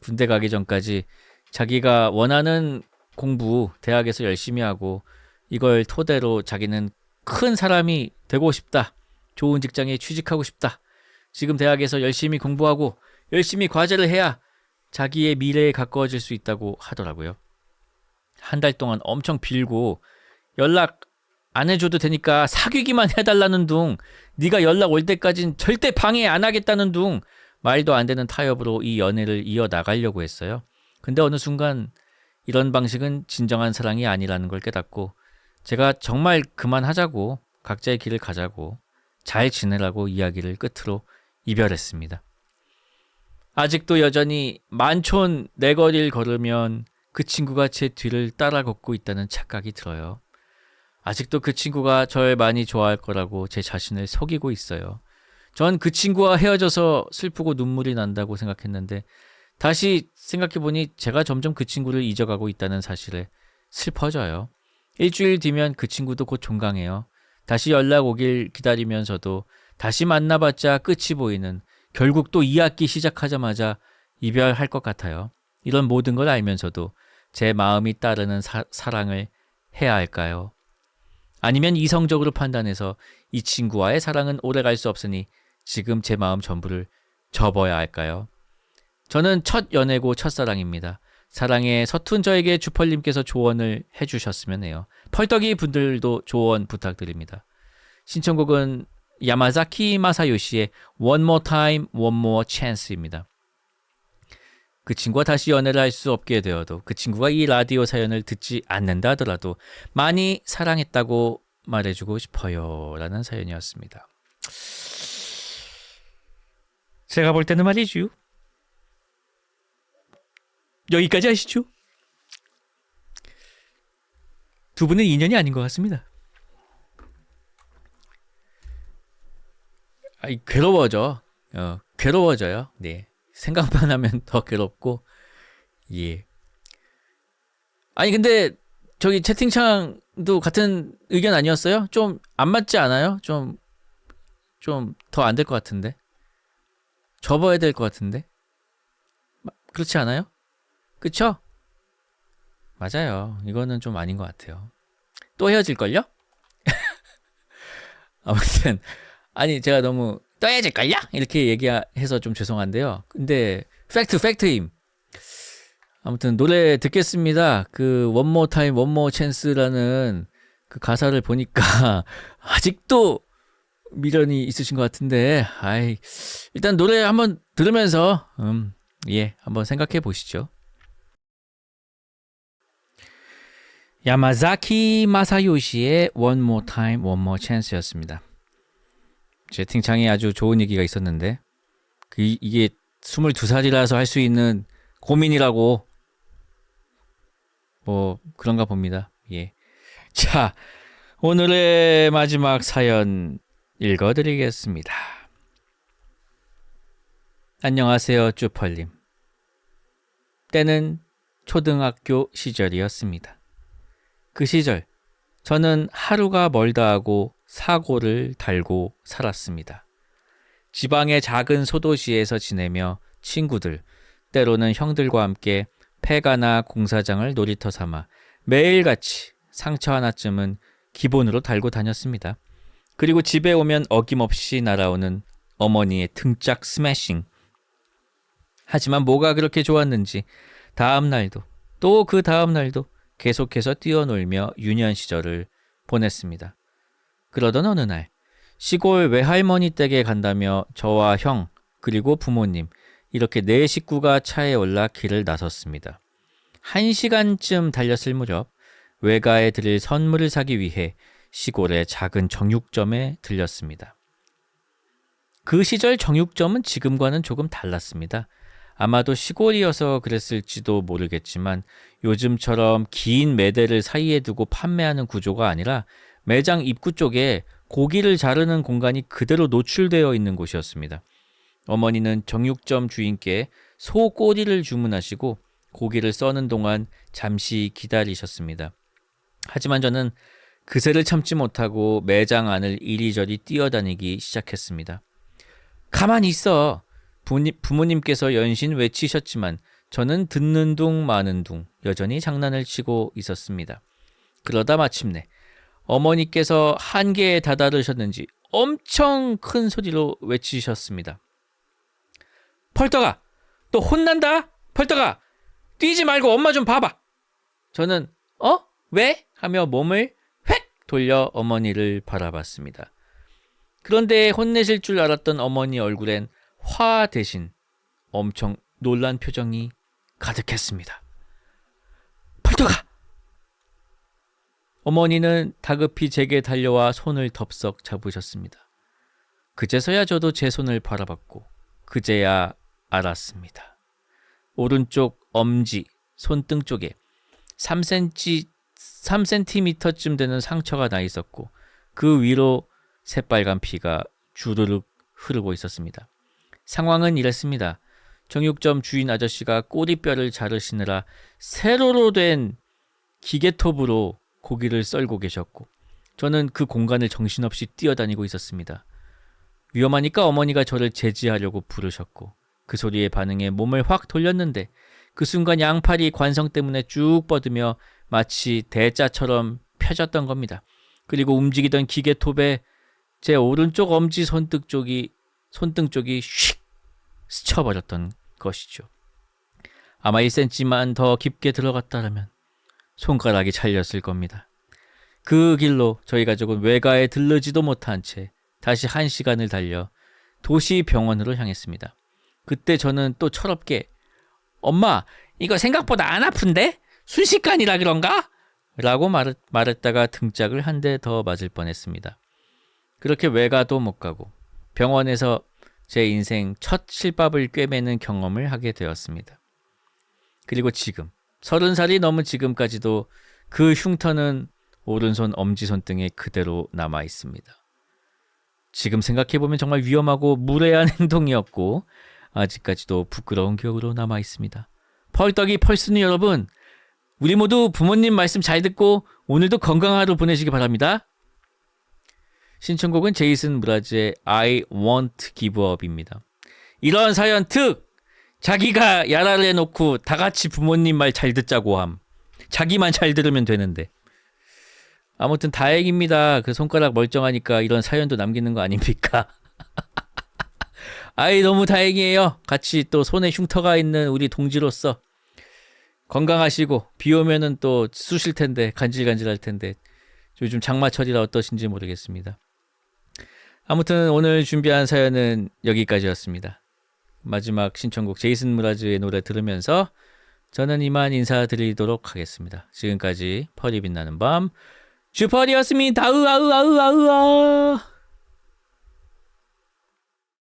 군대 가기 전까지 자기가 원하는 공부 대학에서 열심히 하고 이걸 토대로 자기는 큰 사람이 되고 싶다. 좋은 직장에 취직하고 싶다. 지금 대학에서 열심히 공부하고 열심히 과제를 해야 자기의 미래에 가까워질 수 있다고 하더라고요. 한 달 동안 엄청 빌고 연락 안 해줘도 되니까 사귀기만 해달라는 둥, 네가 연락 올 때까진 절대 방해 안 하겠다는 둥, 말도 안 되는 타협으로 이 연애를 이어나가려고 했어요. 근데 어느 순간 이런 방식은 진정한 사랑이 아니라는 걸 깨닫고 제가 정말 그만하자고 각자의 길을 가자고 잘 지내라고 이야기를 끝으로 이별했습니다. 아직도 여전히 만촌 내거리를 걸으면 그 친구가 제 뒤를 따라 걷고 있다는 착각이 들어요. 아직도 그 친구가 절 많이 좋아할 거라고 제 자신을 속이고 있어요. 전 그 친구와 헤어져서 슬프고 눈물이 난다고 생각했는데 다시 생각해보니 제가 점점 그 친구를 잊어가고 있다는 사실에 슬퍼져요. 일주일 뒤면 그 친구도 곧 종강해요. 다시 연락 오길 기다리면서도 다시 만나봤자 끝이 보이는, 결국 또 2학기 시작하자마자 이별할 것 같아요. 이런 모든 걸 알면서도 제 마음이 따르는 사랑을 해야 할까요? 아니면 이성적으로 판단해서 이 친구와의 사랑은 오래갈 수 없으니 지금 제 마음 전부를 접어야 할까요? 저는 첫 연애고 첫사랑입니다. 사랑에 서툰 저에게 주펄님께서 조언을 해주셨으면 해요. 펄떡이 분들도 조언 부탁드립니다. 신청곡은 야마자키 마사요시의 One More Time, One More Chance입니다. 그 친구와 다시 연애를 할 수 없게 되어도, 그 친구가 이 라디오 사연을 듣지 않는다 하더라도 많이 사랑했다고 말해주고 싶어요 라는 사연이었습니다. 제가 볼 때는 말이죠, 여기까지 하시죠. 두 분은 인연이 아닌 것 같습니다. 괴로워져. 괴로워져요. 네. 생각만 하면 더 괴롭고. 예. 아니 근데 저기 채팅창도 같은 의견 아니었어요? 좀 안 맞지 않아요? 좀 더 안 될 것 같은데. 접어야 될 것 같은데. 그렇지 않아요? 그쵸? 맞아요. 이거는 좀 아닌 것 같아요. 또 헤어질걸요? 아무튼 아니 제가 너무 또 헤어질걸요? 이렇게 얘기해서 좀 죄송한데요. 근데 팩트임. 아무튼 노래 듣겠습니다. 그 One More Time, One More Chance라는 그 가사를 보니까 아직도 미련이 있으신 것 같은데, 일단 노래 한번 들으면서 한번 생각해 보시죠. 야마자키 마사요시의 One More Time, One More Chance였습니다. 채팅창에 아주 좋은 얘기가 있었는데, 이게 22살이라서 할 수 있는 고민이라고 뭐 그런가 봅니다. 예. 자, 오늘의 마지막 사연 읽어드리겠습니다. 안녕하세요, 쭈펄님. 때는 초등학교 시절이었습니다. 그 시절 저는 하루가 멀다 하고 사고를 달고 살았습니다. 지방의 작은 소도시에서 지내며 친구들, 때로는 형들과 함께 폐가나 공사장을 놀이터 삼아 매일같이 상처 하나쯤은 기본으로 달고 다녔습니다. 그리고 집에 오면 어김없이 날아오는 어머니의 등짝 스매싱. 하지만 뭐가 그렇게 좋았는지 다음 날도 또 그 다음 날도 계속해서 뛰어놀며 유년 시절을 보냈습니다. 그러던 어느 날 시골 외할머니 댁에 간다며 저와 형 그리고 부모님 이렇게 네 식구가 차에 올라 길을 나섰습니다. 1시간쯤 달렸을 무렵 외가에 드릴 선물을 사기 위해 시골의 작은 정육점에 들렸습니다. 그 시절 정육점은 지금과는 조금 달랐습니다. 아마도 시골이어서 그랬을지도 모르겠지만 요즘처럼 긴 매대를 사이에 두고 판매하는 구조가 아니라 매장 입구 쪽에 고기를 자르는 공간이 그대로 노출되어 있는 곳이었습니다. 어머니는 정육점 주인께 소 꼬리를 주문하시고 고기를 써는 동안 잠시 기다리셨습니다. 하지만 저는 그새를 참지 못하고 매장 안을 이리저리 뛰어다니기 시작했습니다. 가만히 있어! 부모님께서 연신 외치셨지만 저는 듣는 둥 마는 둥 여전히 장난을 치고 있었습니다. 그러다 마침내 어머니께서 한계에 다다르셨는지 엄청 큰 소리로 외치셨습니다. 펄떡아! 너 혼난다? 펄떡아! 뛰지 말고 엄마 좀 봐봐! 저는 왜? 하며 몸을 획 돌려 어머니를 바라봤습니다. 그런데 혼내실 줄 알았던 어머니 얼굴엔 화 대신 엄청 놀란 표정이 가득했습니다. 펄떡아! 어머니는 다급히 제게 달려와 손을 덥석 잡으셨습니다. 그제서야 저도 제 손을 바라봤고 그제야 알았습니다. 오른쪽 엄지, 손등 쪽에 3cm쯤 되는 상처가 나 있었고 그 위로 새빨간 피가 주르륵 흐르고 있었습니다. 상황은 이랬습니다. 정육점 주인 아저씨가 꼬리뼈를 자르시느라 세로로 된 기계톱으로 고기를 썰고 계셨고 저는 그 공간을 정신없이 뛰어다니고 있었습니다. 위험하니까 어머니가 저를 제지하려고 부르셨고 그 소리에 반응해 몸을 확 돌렸는데 그 순간 양팔이 관성 때문에 쭉 뻗으며 마치 대자처럼 펴졌던 겁니다. 그리고 움직이던 기계톱에 제 오른쪽 엄지 손등 쪽이 휙 스쳐버렸던 것이죠. 아마 1cm만 더 깊게 들어갔다라면 손가락이 잘렸을 겁니다. 그 길로 저희 가족은 외가에 들르지도 못한 채 다시 1시간을 달려 도시 병원으로 향했습니다. 그때 저는 또 철없게 엄마 이거 생각보다 안 아픈데? 순식간이라 그런가? 라고 말했다가 등짝을 한 대 더 맞을 뻔했습니다. 그렇게 외가도 못 가고 병원에서 제 인생 첫 실밥을 꿰매는 경험을 하게 되었습니다. 그리고 지금 30살이 넘은 지금까지도 그 흉터는 오른손 엄지손등에 그대로 남아 있습니다. 지금 생각해보면 정말 위험하고 무례한 행동이었고 아직까지도 부끄러운 기억으로 남아 있습니다. 펄떡이 펄스는 여러분, 우리 모두 부모님 말씀 잘 듣고 오늘도 건강한 하루 보내시기 바랍니다. 신청곡은 제이슨 무라즈의 I Won't Give Up입니다. 이런 사연 특! 자기가 야라를 해놓고 다 같이 부모님 말 잘 듣자고 함. 자기만 잘 들으면 되는데. 아무튼 다행입니다. 그 손가락 멀쩡하니까 이런 사연도 남기는 거 아닙니까? 아이 너무 다행이에요. 같이 또 손에 흉터가 있는 우리 동지로서 건강하시고 비 오면은 또 쑤실 텐데 간질간질할 텐데 요즘 장마철이라 어떠신지 모르겠습니다. 아무튼 오늘 준비한 사연은 여기까지였습니다. 마지막 신청곡 제이슨 무라즈의 노래 들으면서 저는 이만 인사드리도록 하겠습니다. 지금까지 펄이 빛나는 밤 슈퍼리였습니다. 으아으아으아으아